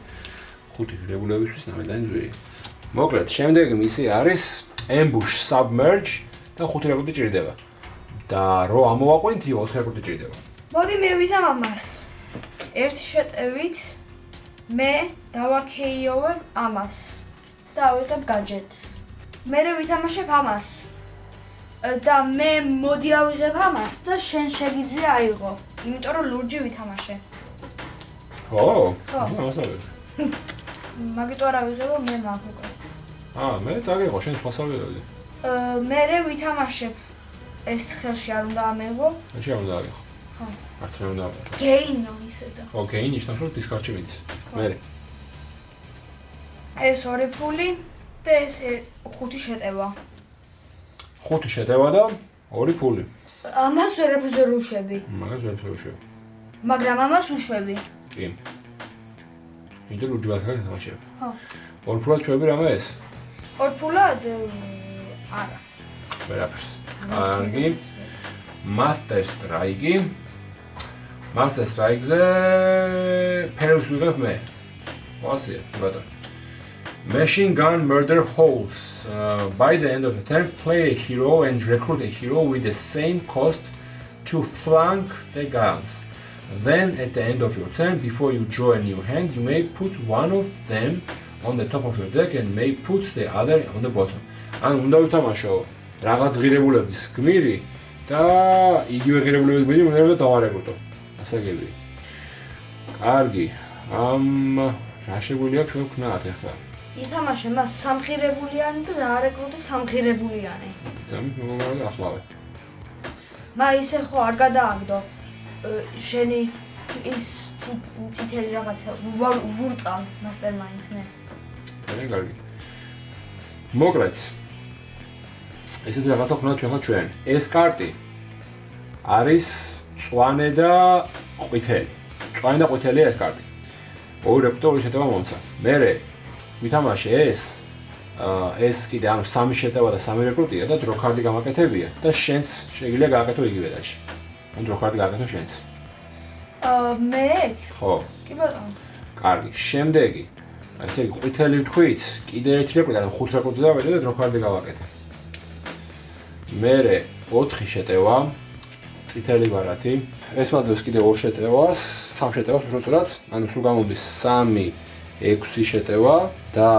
5 ღირებულებისთვის ნამედანი ზვირი. მოკლედ, შემდეგი მისია არის ambush submerge და 5 რეკრუტი ჭირდება. და რო ამოვაყვინთიო 4 რეკრუტი ჭირდება. მოდი მე ვიზამ ამას. 1 შეტევით მე დავაქეიოვებ ამას და ავიღებ gadgets. მე ვითამაშებ ამას. და მე მოდი ავიღებ ამას და შენ შეგიძლია აიღო. იმიტომ რომ ლურჯი ვითამაშე. ხო? ამასავე. მაგიტო არ ავიღებო მე მაგ უკვე. მე წაგიღო, შენ სხვას ავიღებდი. მე ვითამაშებ. ეს ხელში არ უნდა ამეღო. შენ არ უნდა ავიღო. ხო. არც მე უნდა ავიღო. გეინო ისე და. ოკეი, ნიშნავს რომ დისკარტში მიდის. მე. ეს 2 ფული და ეს 5 შეტევა. 5 შეტევა და 2 ფული. ამას ვერაფერს ვერ უშვები. მაგას ვერაფერს ვერ უშვები. მაგრამ ამას უშვები. კი. იმიტომ რომ ჯვარხა თამაშებ. ხო. 2 ფულად შვები რამე ეს? 2 ფულად არა. ვერაფერს. კარგი. Master Strike-ი. Master Strike-ზე ფერს ვიღებ მე. ვასია, ბატონო. Machine gun murder holes. By the end of the turn, play a hero and recruit a hero with the same cost to flank the guns. Then, at the end of your turn, before you draw a new hand, you may put one of them on the top of your deck and may put the other on the bottom. ან უნდა ვთამაშო რაღაც ღირებულების გმირი და იგივე ღირებულების გმირი უნდა დავარეკრუტო. ასე გები. კარგი. რა შეგვიძლია ჩვენ ვქნათ ახლა? ითამაშე მას სამღირებულიანი და დაარეკრუტე სამღირებულიანი. სამი მოგავალი ახლავე. ისე ხო არ გადააგდო. შენი ის ციტელი რაღაცა ვურტყავ masterminds მე. ძალიან კარგი. მოკლედ. ესეთი რაღაცა ვქნათ ჩვენ. ეს კარტი არის მწვანე და ყვითელი. მწვანე და ყვითელია ეს კარტი. ორი რეკლუტა, ორი შეტევა მომცა. მერე ვითამაშე ეს კიდე ანუ სამი შეტევა და სამი რეკლუტია და დრო კარტი გამაკეთებია და შენს შეგიძლია გააკეთო იგივე დაში. ან დრო კარტი გააკეთო შენს. მეც? ხო. კი ბატონო. კარგი. შემდეგი ასე იგი ყვითელი ვთქვით, კიდე ერთი რეკლუტა და 5 რეკლუტა დავედი და დრო კარტი გავაკეთე. მერე 4 შეტევა, წითელი ბარათი. ეს მაძლევს კიდე 2 შეტევას, 3 შეტევას უბრალოდ, ანუ სულ გამოდის 3, 6 შეტევა და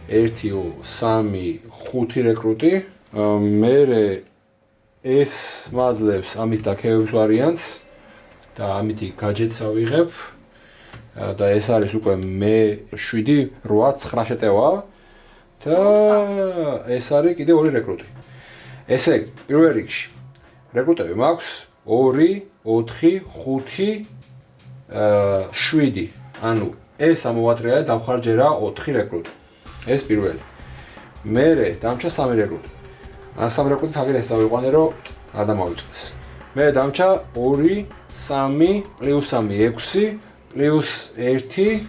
1, 3, 5 რეკლუტი. მერე ეს მაძლევს ამის დაქეების ვარიანტს და ამითი გაჯეტს ავიღებ. და ეს არის უკვე მე 7, 8, 9 შეტევა და ეს არის კიდე 2 რეკლუტი. ესე იგი, პირველ რიგში რეკლუტები მაქვს 2, 4, 5, 7. ანუ ეს ამოვატრია და დავხარჯერა 4 რეკლუტი. ეს პირველი. მერე დამჭა 3 რეკლუტი. ან 3 რეკლუტი თაგერ ეს ავიყვანე რომ არ დამავიწყდეს. მერე დამჭა 2, 3 + 3 6 + 1 7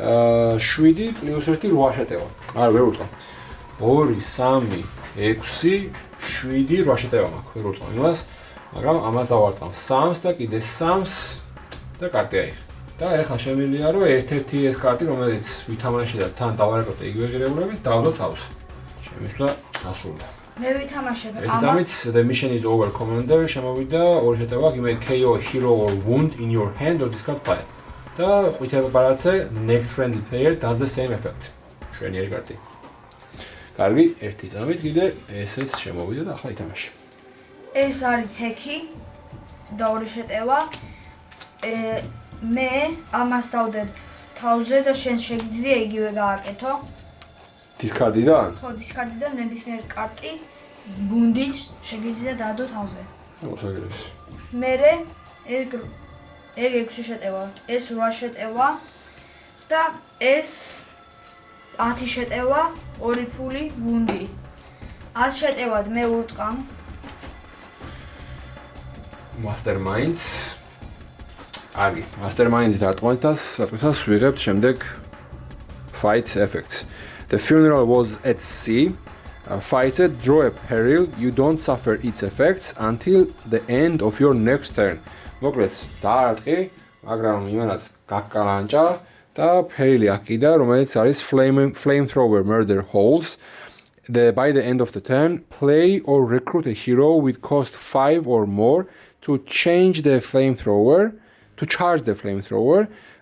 + 1 8 შეტევა. არა ვერ უტყვა. 2, 3 6 7 8 შეტევა მაქვს. ვერ უტყვა იმას, მაგრამ ამას დავარტყამ 3-ს და კიდე 3-ს და კარტი აიღე. და ეხლა შემიძლია რომ ერთ-ერთი ეს კარტი რომელიც ვითამაშე და თან დავარეკრუტე იგივე ღირებულებით დავდო თავს. შემისვლა დასრულდა. მე ვითამაშებ ამით the mission is over commander შემოვიდა 2 შეტევა you may KO a hero or wound in your hand or discard pile. და ყვითელი ბარათზე next friendly player does the same effect. შვენიერი კარტი. კარგი, ერთი წამით კიდე ესეც შემოვიდა და ახლა ითამაშე. ეს არის თექი და 2 შეტევა. მე ამას დავდებ თავზე და შენ შეგიძლია იგივე გააკეთო. დისკარდიდან? ხო, დისკარდიდან ნებისმიერ კარტი ბუნდიც შეგიძლია დაადო თავზე. მოსაგრეს. მერე ეგ 6 შეტევა, ეს 8 შეტევა და ეს 10 შეტევა, 2 ფული ბუნდი. 10 შეტევად მე ურტყამ Masterminds. Კარგი, Masterminds დარტყმითას, საწყისას ვიღებთ შემდეგ fight effects. The funeral was at sea. Fighter draw a peril. You don't suffer its effects until the end of your next turn. მოკლედ დაარტყი, მაგრამ იმანაც გაკალანჭა და peril აკიდა, რომელიც არის flamethrower murder holes. By the end of the turn, play or recruit a hero with cost 5 or more to charge the flamethrower.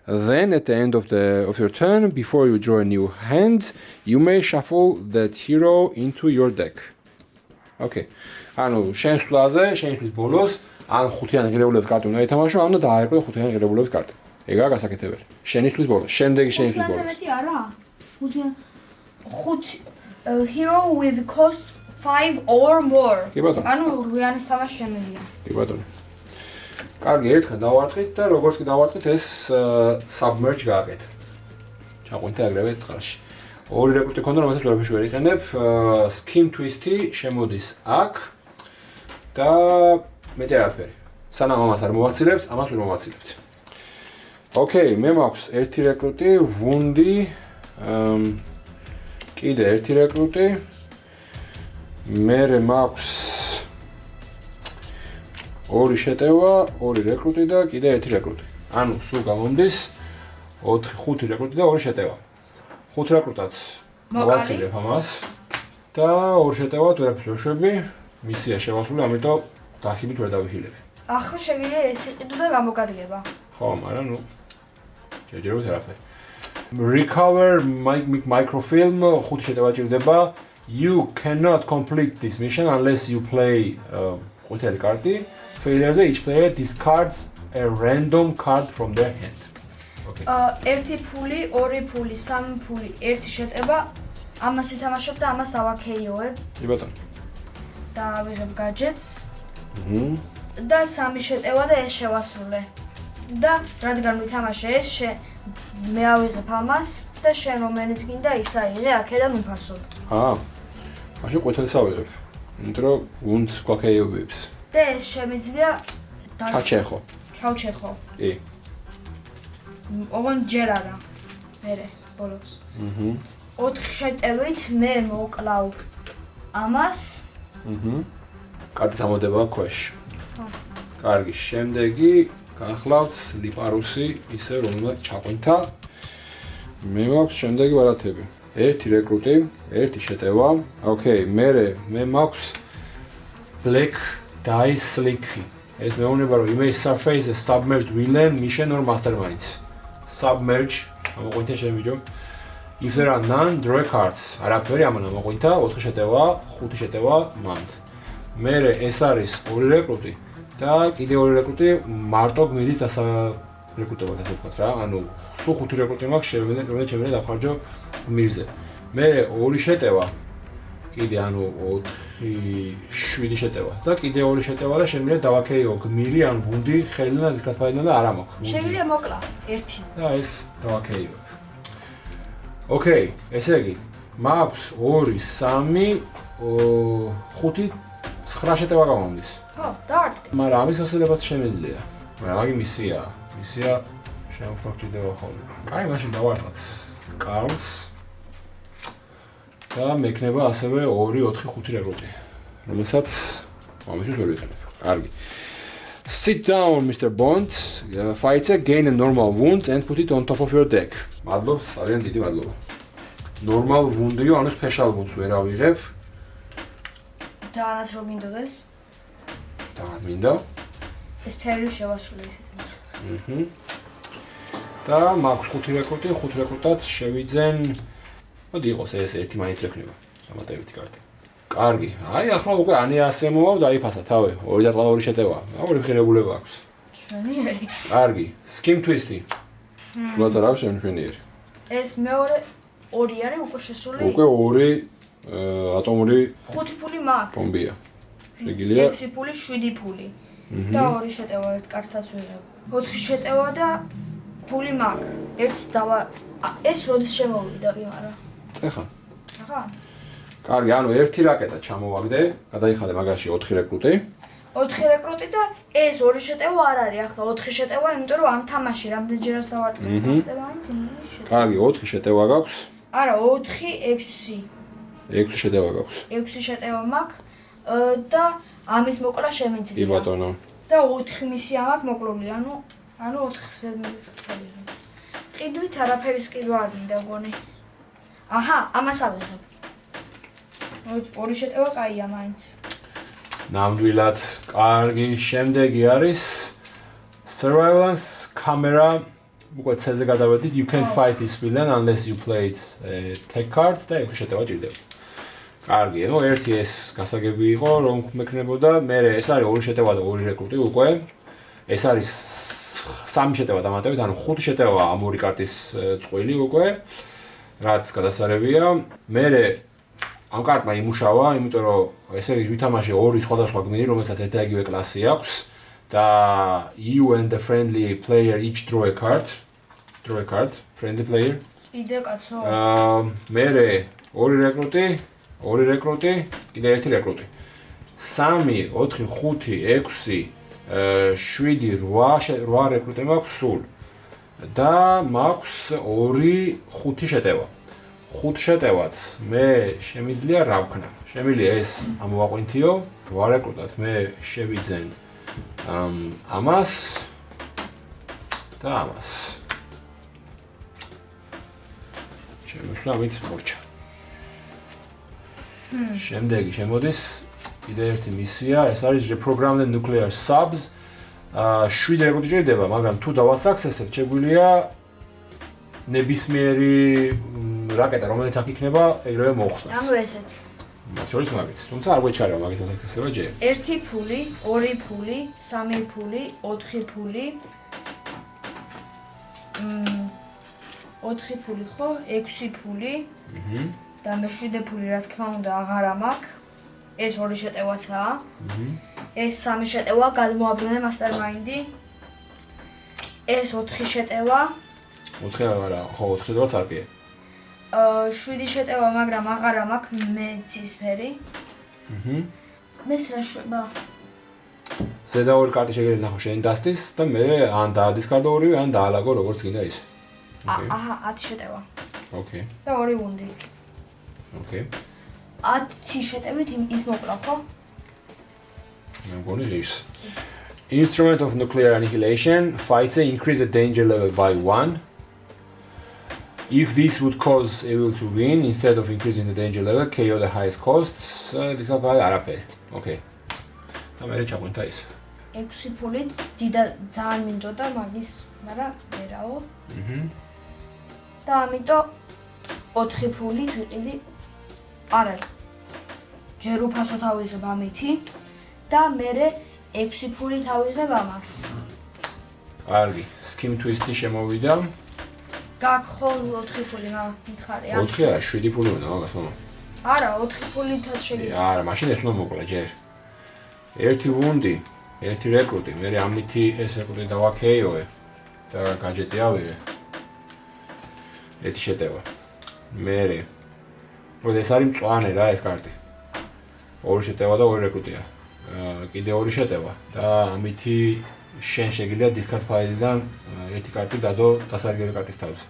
Then at the end of your turn, before you draw a new hand, you may shuffle that hero into your deck. Okay. ანუ შენს ფლაზე, შენთვის ბოლოს, ან 5-იანი ღირებულების კარტი უნდა ითამაშო, ან დააერკვე 5-იანი ღირებულების კარტი. ეგაა გასაკეთებელი. შენისთვის ბოლოს, შემდეგი შენთვის ბოლოს. 5-ზე მეტი არა? 5 hero with cost 5 or more. კი ბატონო. ანუ 8-იანის თამაში შემიძლია. კი ბატონო. კარგი, ერთხელ დავარტყით და როგორც კი დავარტყით, ეს submerge გააკეთა. ჩაყვინდა აგრევე წყალში. 2 რეკლუტი ქონდა, რომელსაც ვერაფერში ვერ იყენებ. Skim twist-ი შემოდის აქ და მეტი არაფერი. სანამ ამას არ მოვაცილებთ, ამას ვერ მოვაცილებთ. Okay, მე მაქვს 1 რეკლუტი, ვუნდი, კიდე 1 რეკლუტი. მერე მაქვს 2 შეტევა, 2 რეკლუტი და კიდე 1 რეკლუტი. ანუ სულ გამომდის 5 რეკლუტი და 2 შეტევა. 5 რეკლუტაც მოვაცილებ ამას და 2 შეტევა ვერაფერს ვერ შვები. მისია შევასრულე, ამიტომ დახილით ვერ დავიხილები. ახლა შეგიძლია ეს იყიდო და გამოგადგება. ხო, მაგრამ ნუ შეჯეროთ არაფერი. Recover microfilm 5 შეტევა ჭირდება. You cannot complete this mission unless you play ყვითელი კარტი. Failure-ზე each player discards a random card from their hand. Okay. 1 ფული, 2 ფული, 3 ფული, 1 შეტევა. ამას ვითამაშებ და ამას დავაქეიოებ. კი ბატონო. და ავიღებ gadgets. და 3 შეტევა და ეს შევასრულე. და რადგან ვითამაშე ეს, მე ავიღებ ამას და შენ რომელიც გინდა ის აიღე აქედან უფასოდ. მაშინ ყვითელს ავიღებ. იმიტომ რომ ვუნდს გვაქეიობებს. და ეს შემიძლია ჩაჩეხო. ჩავჩეხო. კი. ოღონდ ჯერ არა. მერე ბოლოს. 4 შეტევით მე მოკლავ ამას. კარტის ამოდება ქვეშ. კარგი, შემდეგი გახლავთ ლიპარუსი, ისე რომელსაც ჩაყვინთა. მე მაქვს შემდეგი ვარათები. ერთი რეკრუტი, ერთი შეტევა. ოკეი, მე მაქვს Black Dice Slicky. ეს მეუბნება რომ image surface submerged villain mission or masterminds. Submerge, ამოყვინთა შემიჯო. If there are none, draw cards. არაფერი ამან ამოყვინთა, 4 შეტევა, 5 შეტევა მანდ. მერე ეს არის 2 რეკრუტი და კიდე 2 რეკრუტი მარტო გმირის დასარეკრუტებად ასე ვთქვათ რა. ანუ სულ 5 რეკრუტი მაქვს, რომელიც შემიძლია დავხარჯო გმირზე. მერე 2 შეტევა. კიდე ანუ 4-7 შეტევა და კიდე 2 შეტევა და შემიძლია დავაქეიო გმირი ან ბუნდი ხელიდან ის გათვალისწინებელია და არა მაქვს. შეიძლება მოკლა ერთი. და ეს დავაქეიო. ოკეი, ესე იგი, მაქვს 2, 3, 5, 9 შეტევა გამომდის. ხო, დავარტყი. მაგრამ ამის ასელებაც შემიძლია. მაგრამ მაგ მისია შემოფროჭიდება ხოლმე. კაი, მაშინ დავარტყათ კარლს. და მექნება ასევე 2, 4, 5 რეკრუტი, რომელსაც ამისთვის ვერ ვიყენებ. კარგი. Sit down, Mr. Bond. Fighter, gain a normal wound and put it on top of your deck. მადლობ, ძალიან დიდი მადლობა. Normal wound-იო, ანუ special wounds ვერ ავიღებ. დაანაც რო გინდოდეს. და მინდა. ეს ფერი შევასრულე ისიც. და მაქვს 5 რეკრუტი, 5 რეკრუტად შევიძენ. მოდი იყოს ეს ერთი მაინც ექნება. დამატებითი კარტი. კარგი. აი ახლა უკვე ანიასე მოვა და დაიფასა თავი. 2 და 2 შეტევა. ორი ღირებულება აქვს. შვენიერი. კარგი. Skim twist-ი. სულაც არა შემშვენიერი. ეს მეორე 2 არის უკვე შესული. უკვე 2 ატომური 5 ფული მაქვს. ბომბია. შეგიძლია 6 ფული, 7 ფული. და 2 შეტევა ერთ კარტსაც ვიღებ. 4 შეტევა და ფული მაქვს. ერთს დავა ეს როდის შემოვიდა კი მაგრამ. ეხა. ახლა კარგი, ანუ ერთი რაკეტა ჩამოვაგდე, გადაიხადე მაგაში 4 რეკრუტი. 4 რეკრუტი და ეს 2 შეტევა არ არის ახლა 4 შეტევა, იმიტომ რომ ამ თამაში რამდენჯერაც დავარტყე მასტერმაინდს იმის შეტევა. კარგი, 4 შეტევა გაქვს. არა, 4, 6. 6 შეტევა გაქვს. 6 შეტევა მაქვს და ამის მოკლა შემიძლია. კი ბატონო. და 4 მისია მაქვს მოკლული, ანუ 4-ზე მიწელი. ყიდვით არაფერის ყიდვა არ მინდა გონი. აჰა, ამას ავიღებ. 2 შეტევა კაია მაინც. ნამდვილად კარგი, შემდეგი არის surveillance camera. უკვე ცეზე გადავედით, you can fight this villain unless you played tech cards და 6 შეტევა ჭირდება. კარგი, ნუ ერთი ეს გასაგები იყო, რომ მექნებოდა, მე ეს არის 2 შეტევა და 2 რეკრუტი უკვე. ეს არის 3 შეტევა დამატებით, ანუ 5 შეტევა ამ ორი კარტის წყვილი უკვე, რაც გადასარევია. მე ამ კარტმა იმუშავა, იმიტომ რომ ესე იგი ვითამაშე 2 სხვადასხვა გმირი, რომელსაც ერთ და იგივე კლასი აქვს და you and the friendly player each draw a card. Draw a card, friendly player. იდე კაცო. მე 2 რეკრუტი, 2 რეკრუტი, კიდე 1 რეკრუტი. 3, 4, 5, 6 7, 8 რეკრუტი მაქვს სულ და მაქვს 2, 5 შეტევა. 5 შეტევაც მე შემიძლია რა ვქნა. შემიძლია ეს ამოვაყვინთიო 8 რეკრუტად მე შევიძენ ამას და ამას. შემოსვლა ამით მორჩა. შემდეგი შემოდის კიდე ერთი მისია, ეს არის reprogram the nuclear subs. 7 რეკრუტი ჭირდება, მაგრამ თუ დავასაქსესებ, შეგვიძლია ნებისმიერი რაკეტა, რომელიც აქ იქნება, ეგრევე მოხსნას. ანუ ესეც. მათ შორის მაგიც. თუმცა არ გვეჩვენება მაგის დასაქსესება ჯერ. 1 ფული, 2 ფული, 3 ფული, 4 ფული. 4 ფული ხო? 6 ფული. და მე 7 ფული რა თქმა უნდა აღარა მაქვს. ეს 2 შეტევაცაა. ეს 3 შეტევა გადმოაბრუნე მასტერმაინდი. ეს 4 შეტევა. 4 არა, ხო 4 შეტევაც არ ყია. 7 შეტევა, მაგრამ აღარა მაქვს მე ცისფერი. მეს რა შვება? ზედა ორი კარტი შეგიძლია ნახო შენ დასტის და მე ან დაადისკარდო ორივე, ან დაალაგო როგორც გინდა ის. აჰა, 10 შეტევა. Okay. და ორი ვუნდი. Okay. 10 შეტევით ის მოკლა, ხო? მე მგონი ის. Instrument of nuclear annihilation fights increase the danger level by 1. If this would cause evil to win instead of increasing the danger level, KO the highest costs. This is by არაფერი. Okay. და მე ჩაგვენთა ის. 6 ფულით დიდა ძალიან მინდოდა მაგის, მაგრამ ვერაო. და ამიტომ 4 ფულით ვიყიდი. არა. ჯერ უფასო თავიღებ ამითი და მე 6 ფულით ავიღებ ამას. კარგი. Skim twist-ი შემოვიდა. გაქხოლ 4 ფული მითხარი. 4 არა, 7 ფული უნდა მაგას მამა. არა, 4 ფულითაც შეგიძლია. არა, მაშინ ეს უნდა მოკლა ჯერ. 1 ვუნდი, 1 რეკრუტი, მე ამითი ეს რეკრუტი დავაქეიოე და გაჯეტი ავიღე. 1 შეტევა. მე ეს არის მწვანე რა ეს კარტი. 2 შეტევა და 2 რეკრუტია. კიდე 2 შეტევა და ამითი შენ შეგიძლია discard ფაილიდან 1 კარტი დადო დასარგებელი კარტის თავს.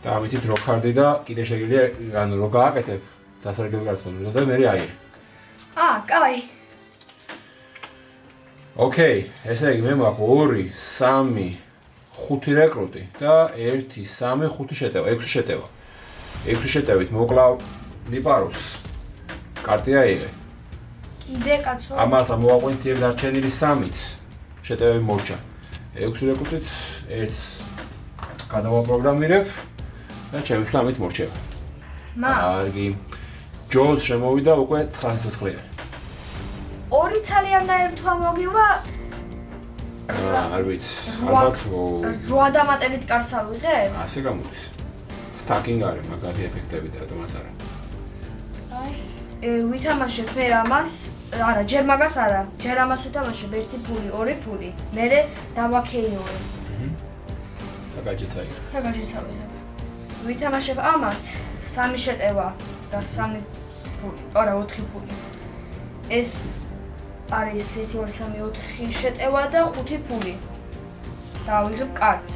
და ამითი draw card-ი და კიდე შეგიძლია ანუ რო გააკეთებ დასარგებელი კარტის თავს და მე აიღე. კაი. Okay, ესე იგი მე მაქვს 2, 3, 5 რეკრუტი და 1, 3, 5 შეტევა, 6 შეტევა. 6 შეტევით მოკლავ ლიპარუს. კარტი აიღე. კიდე კაცო. ამას ამოვაყვინთიებ დარჩენილი 3-ით. შეტევები მორჩა. 6 რეკრუტით 1 გადავაპროგრამირებ და ჩემი 3-ით მორჩება. კარგი. ჯოს შემოვიდა უკვე 900-იანი. 2 ძალიან და 1 მოგივა. არ ვიცი. ალბათ 8 დამატებით კარტს ავიღებ? ასე გამოდის. სტაკინგ არის მაგათი ეფექტები და რატომაც არა. ვითამაშებ მე ამას, არა, ჯერ მაგას არა, ჯერ ამას ვითამაშებ 1 ფული, 2 ფული, მე დავაქეიოე. და გაჯეცაი. და გაჯეცავიღებ. ვითამაშებ ამათ 3 შეტევა და 3 ფული, არა 4 ფული. ეს არის 1 2 3 4 შეტევა და 5 ფული. დავიღებ კარტს.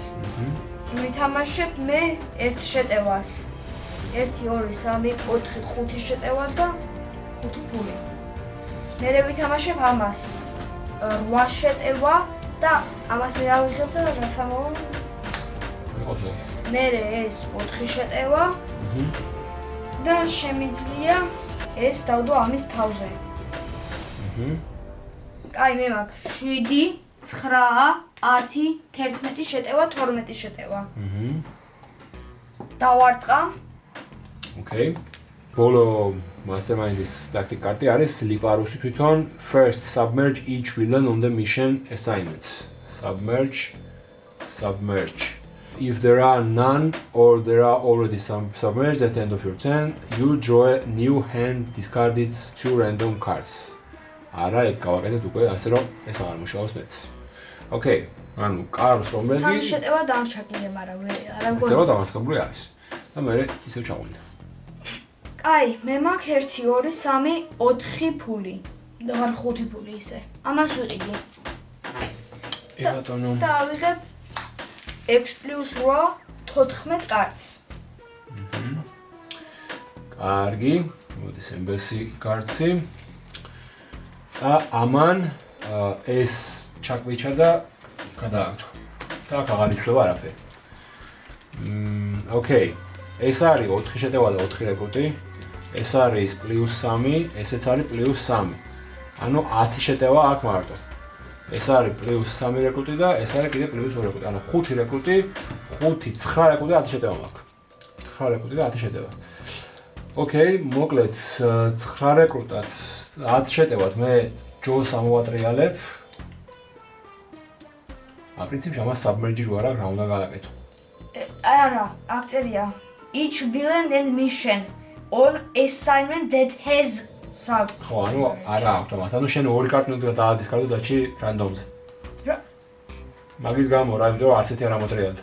ვითამაშებ მე 1 შეტევას. 1 2 3 4 5 შეტევა და 5 ფული. მე ვითამაშებ ამას 8 შეტევა და ამას მე ავიღებ და რაც ამოვა. მე ეს 4 შეტევა და შემიძლია ეს დავდო ამის თავზე. კაი, მე მაქვს 7, 9, 10, 11 შეტევა, 12 შეტევა. დავარტყა. Okay. ბოლო mastermind-ის tactic კარტი არის ლიპარუსი თვითონ first submerge each villain on the mission assignments. Submerge. If there are none or there are already some submerged at the end of your turn, you draw a new hand discarded 2 random cards. არა, ეგ გავაკეთეთ უკვე ასე რომ ეს აღარ მუშაობს მეც. Okay, ანუ კარლს რომელი 3 შეტევა დამრჩა კიდე, მაგრამ არა მგონი. ზერო დამასხებული არის. და მე ისევ ჩაღვინდა. კაი, მე მაქვს 1 2 3 4 ფული. და ვარ 5 ფული ისე. ამას ვიყიდი. ბატონო. და ავიღებ 6 + 8 14 კარტს. კარგი, მოდის ემბესი კარტი. და ამან ეს ჩაკვიჩა და გადააგდო. და აღარ იცვლება არაფერი. Okay. ეს არის 4 შეტევა და 4 რეკრუტი. ეს არის +3, ესეც არის +3. ანუ 10 შეტევა აქვს მარტო. ეს არის +3 რეკრუტი და ეს არის კიდე +2 რეკრუტი. ანუ 5 რეკრუტი, 5, 9 რეკრუტი და 10 შეტევა მაქვს. 9 რეკრუტი და 10 შეტევა. Okay, მოკლედ 9 რეკრუტად 10 შეტევად მე ჯოს ამოვატრიალებ. პრინციპში ამას submerge რო არა, რა უნდა გააკეთო. არა, აქ წერია each villain and mission on assignment that has sub. ხო, ანუ არა აქვს ამას. ანუ შენ 2 კარტი უნდა დაადისკარდო დაჩი რანდომზე. მაგის გამო რა, იმიტომ რომ არც ერთი არ ამოტრიალდა.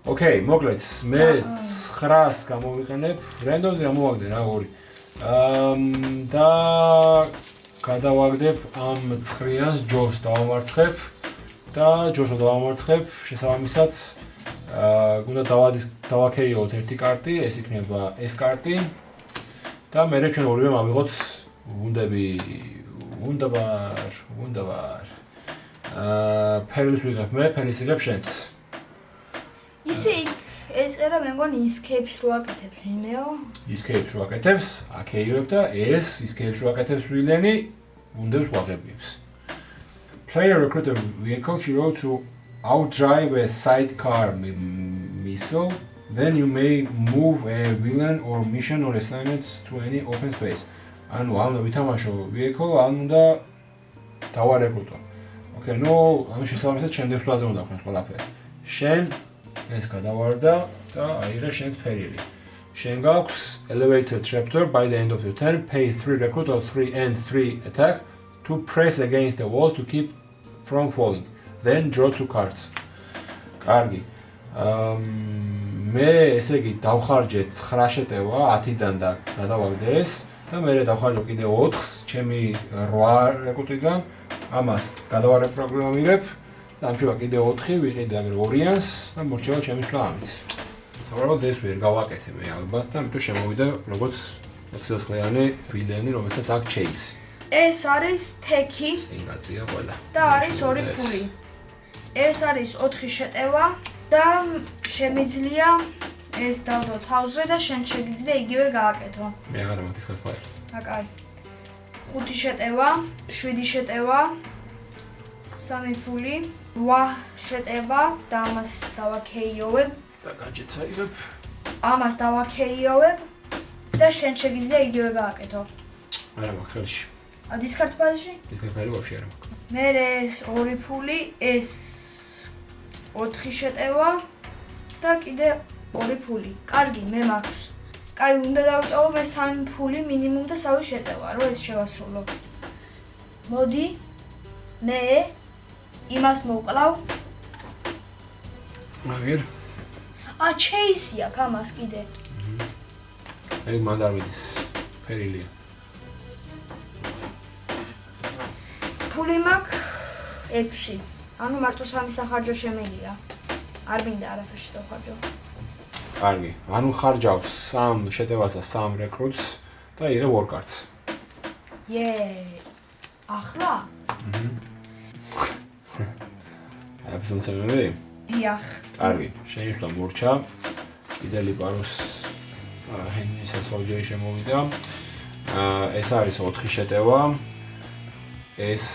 Okay, მოკლედ მე 900-ს გამოვიყენებ, რენდომზე გამოვაგდე რა 2. და გადავაგდებ ამ 9-იანს ჯოს დავამარცხებ და ჯოსო დავამარცხებ, შესაბამისად გუნდა დავაქეიოთ ერთი კარტი, ეს იქნება ეს კარტი და მე ჩვენ ორივე მავიღოთ ვუნდაბარ. ფერილს ვიღებ მე, ფერილს იღებ შენც. ისე ეწერა მე მგონი escape-ს რო აკეთებს ვინმეო? Escape-ს რო აკეთებს, აკეირებ და ეს escape-ს რო აკეთებს ვილენი, უნდებს ვაღებებს. Player recruit a vehicle hero to outdrive a sidecar missile, then you may move a villain or mission or assignments to any open space. ანუ ამ ვითამაშო vehicle, ან უნდა დავარეკრუტო. Okay, ანუ შესაბამისად შენ დევსვლაზე უნდა ქნას ყველაფერი. შენ ეს გადავარდა და აიღე შენს ფერილი. შენ გაქვს elevated trapdoor by the end of your turn, pay 3 recruit or 3 and 3 attack to press against the walls to keep from falling. Then draw 2 cards. კარგი. მე ესე იგი დავხარჯე 9 შეტევა 10-დან და გადავაგდე ეს და მე დავხარჯო კიდე 4-ს ჩემი 8 რეკრუტიდან. ამას გადავარეპროგრამირებ. დამჭირდება კიდე 4 ვიყიდე აგერ 2-იანს და მორჩება ჩემი სვლა ამით. საუბრობთ ეს ვერ გავაკეთე მე ალბათ და ამიტომ შემოვიდა როგორც 29-იანი ვილენი, რომელსაც აქვს chase. ეს არის თექი ინგაცია ყველა. და არის 2 ფული. ეს არის 4 შეტევა და შემიძლია ეს დავდო თავზე და შენ შეგიძლია იგივე გააკეთო. მე აღარ მაქვს გასვლა. აკაი. 5 შეტევა, 7 შეტევა, 3 ფული, 8 შეტევა და ამას დავაქეიოვებ. და გაჯეც აიღებ. ამას დავაქეიოვებ და შენ შეგიძლია იგივე გააკეთო. არა მაქვს ხელში. discard pile-ში? discard pile-ი ვაფშე არა მაქვს. მე ეს 2 ფული, ეს 4 შეტევა და კიდე 2 ფული. კარგი, მე მაქვს. კაი, უნდა დავიტოვო მე 3 ფული მინიმუმ და 3 შეტევა, რომ ეს შევასრულო. მოდი. მე იმას მოვკლავ. მაგერ. chase-ი აქვს ამას კიდე. აი მან არ მიდის. ფერილია. ფული მაქვს 6. ანუ მარტო 3 სახარჯო შემიძლია. არ მინდა არაფერში დავხარჯო. კარგი. ანუ ხარჯავს 3 შეტევას და 3 რეკრუტს და იღებ 2 კარტს. ახლა? აბსოლუტურად. დიახ. კარგი. შეინიშნა მორჩა. კიდე ლიპაროს ჰენისაც ოჯეი შემოვიდა. ეს არის 4 შეტევა. ეს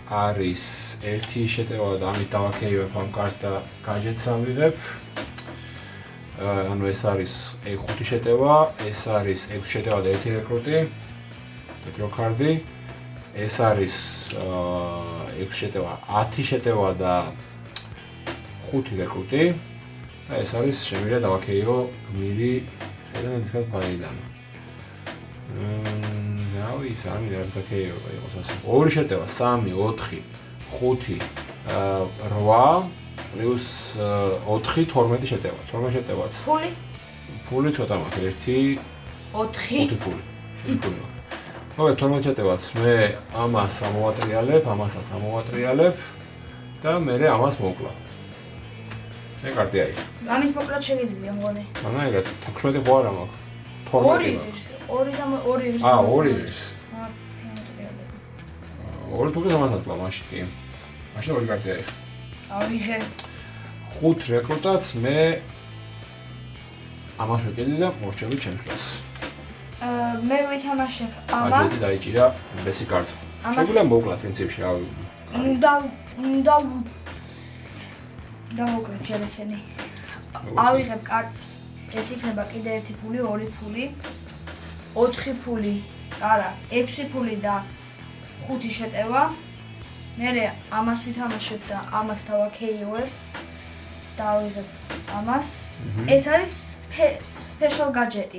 არის 1 შეტევა და ამით დავაქეივებ ამ კარტს და გაჯეთს ავიღებ. ანუ ეს არის 5 შეტევა, ეს არის 6 შეტევა და 1 რეკრუტი. და დრო კარდი. ეს არის 6 შეტევა, 10 შეტევა და 5 რეკრუტი. და ეს არის შემიძლია დავაქეიო გმირი შეიძლება discard pile-დან. რავი, ის არ მინდა დავაქეიო, იყოს ასე. 2 შეტევა, 3, 4, 5, 8 პლუს 4, 12 შეტევა. 12 შეტევაც. ფული? ფული ცოტა მაქვს, 1, 4 ფული. ფული. მოგეთ 12 შეტევაც. მე ამას ამოვატრიალებ, ამასაც ამოვატრიალებ და მე ამას მოვკლავ. შენ კარტი აი. ამის მოკლად შეგიძლია მგონი. მანაიგად 16 ხო არა მაქვს. 12 მაქვს. 2 ის. 2 ის. ორი თუ გამასად ყვა მაშინ კი. მაშინ ორი კარტი არის. ავიღე. 5 რეკრუტაც მე ამას ვეკიდი და მორჩები ჩემს პას. მე ვითამაშებ ამას. აჯეთი დაიჭირა ბესი კარტს. შეგვიძლია მოვკლა პრინციპში რავი. დავუკვირდ ჯერესენი. ავიღებ კარტს. ეს იქნება კიდე 1 ფული, 2 ფული, 4 ფული, არა, 6 ფული და 5 შეტევა. მე ამას ვითამაშებ და ამას დავაქეიოვებ. დავიღებ ამას. ეს არის special gadget.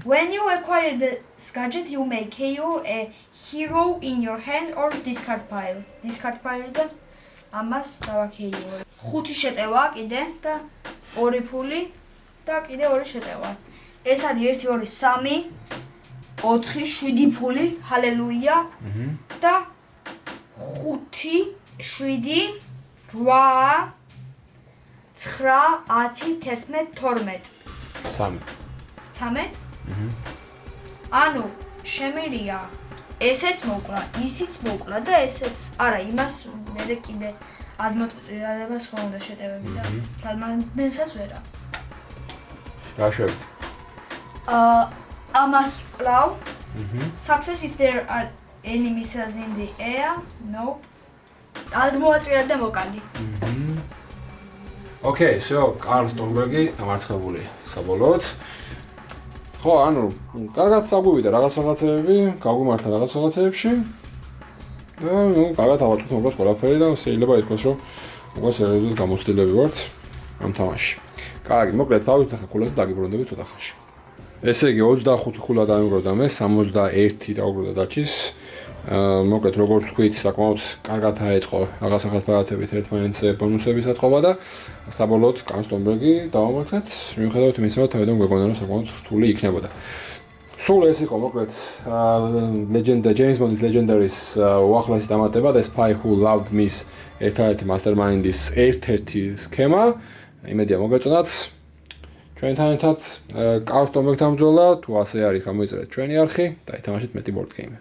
When you acquire this gadget, you may KO a hero in your hand or discard pile. Discard pile და ამას დავაქეიოვებ. 5 შეტევა კიდე და 2 ფული და კიდე 2 შეტევა. ეს არის 1 2 3 4 7 ფული, ჰალელუია. და 5 7 8 9 10 11 12 13 ანუ შემიძლია ესეც მოკლა, ისიც მოკლა და ესეც არა, იმას მე კიდე ადმოტრიალებას ხო უნდა შეტევები და გადმანენსაც ვერა. გაშვები. Amaz klaw. Success if there are any missiles in the air. Nope. Admoatriad და მოკალი. Okay, so კარლ სტონბერგი დამარცხებული საბოლოოდ. ხო, ანუ კარგად საგვივიდა რაღაცები, გაგვიმართა რაღაცებში. და ნუ კარგად ავატვით მოკლედ ყველაფერი და შეიძლება ითქვას, რომ უკვე სერიოზულად გამოცდილები ვართ ამ თამაშში. კარგი, მოკლედ დავით ახლა ქულას დაგიბრუნდებით ცოტა ხანში. ესე იგი 25 ხულა დაიმგროვდა მე, 61 დაუბრუნდა დაჩის. მოკლედ როგორც თქვით, საკმაოდ კარგად აეწყო რაღაცახაც ბარათებით ერთმანეთზე ბონუსების ატყობა და საბოლოოდ კარლ სტონბერგი დავამარცხეთ. მიუხედავად იმისა, რომ თავიდან გვეგონა რომ საკმაოდ რთული იქნებოდა. სულ ეს იყო მოკლედ James Bond's Legendaries უახლესი დამატება და Spy Who Loved Me-ს ერთადერთი mastermind-ის ერთ-ერთი სქემა. იმედია მოგეწონათ. ჩვენთან ერთად კარლ სტონბერგთან ბრძოლა, თუ ასე არის, გამოიწერეთ ჩვენი არხი და ითამაშეთ მეტი board game.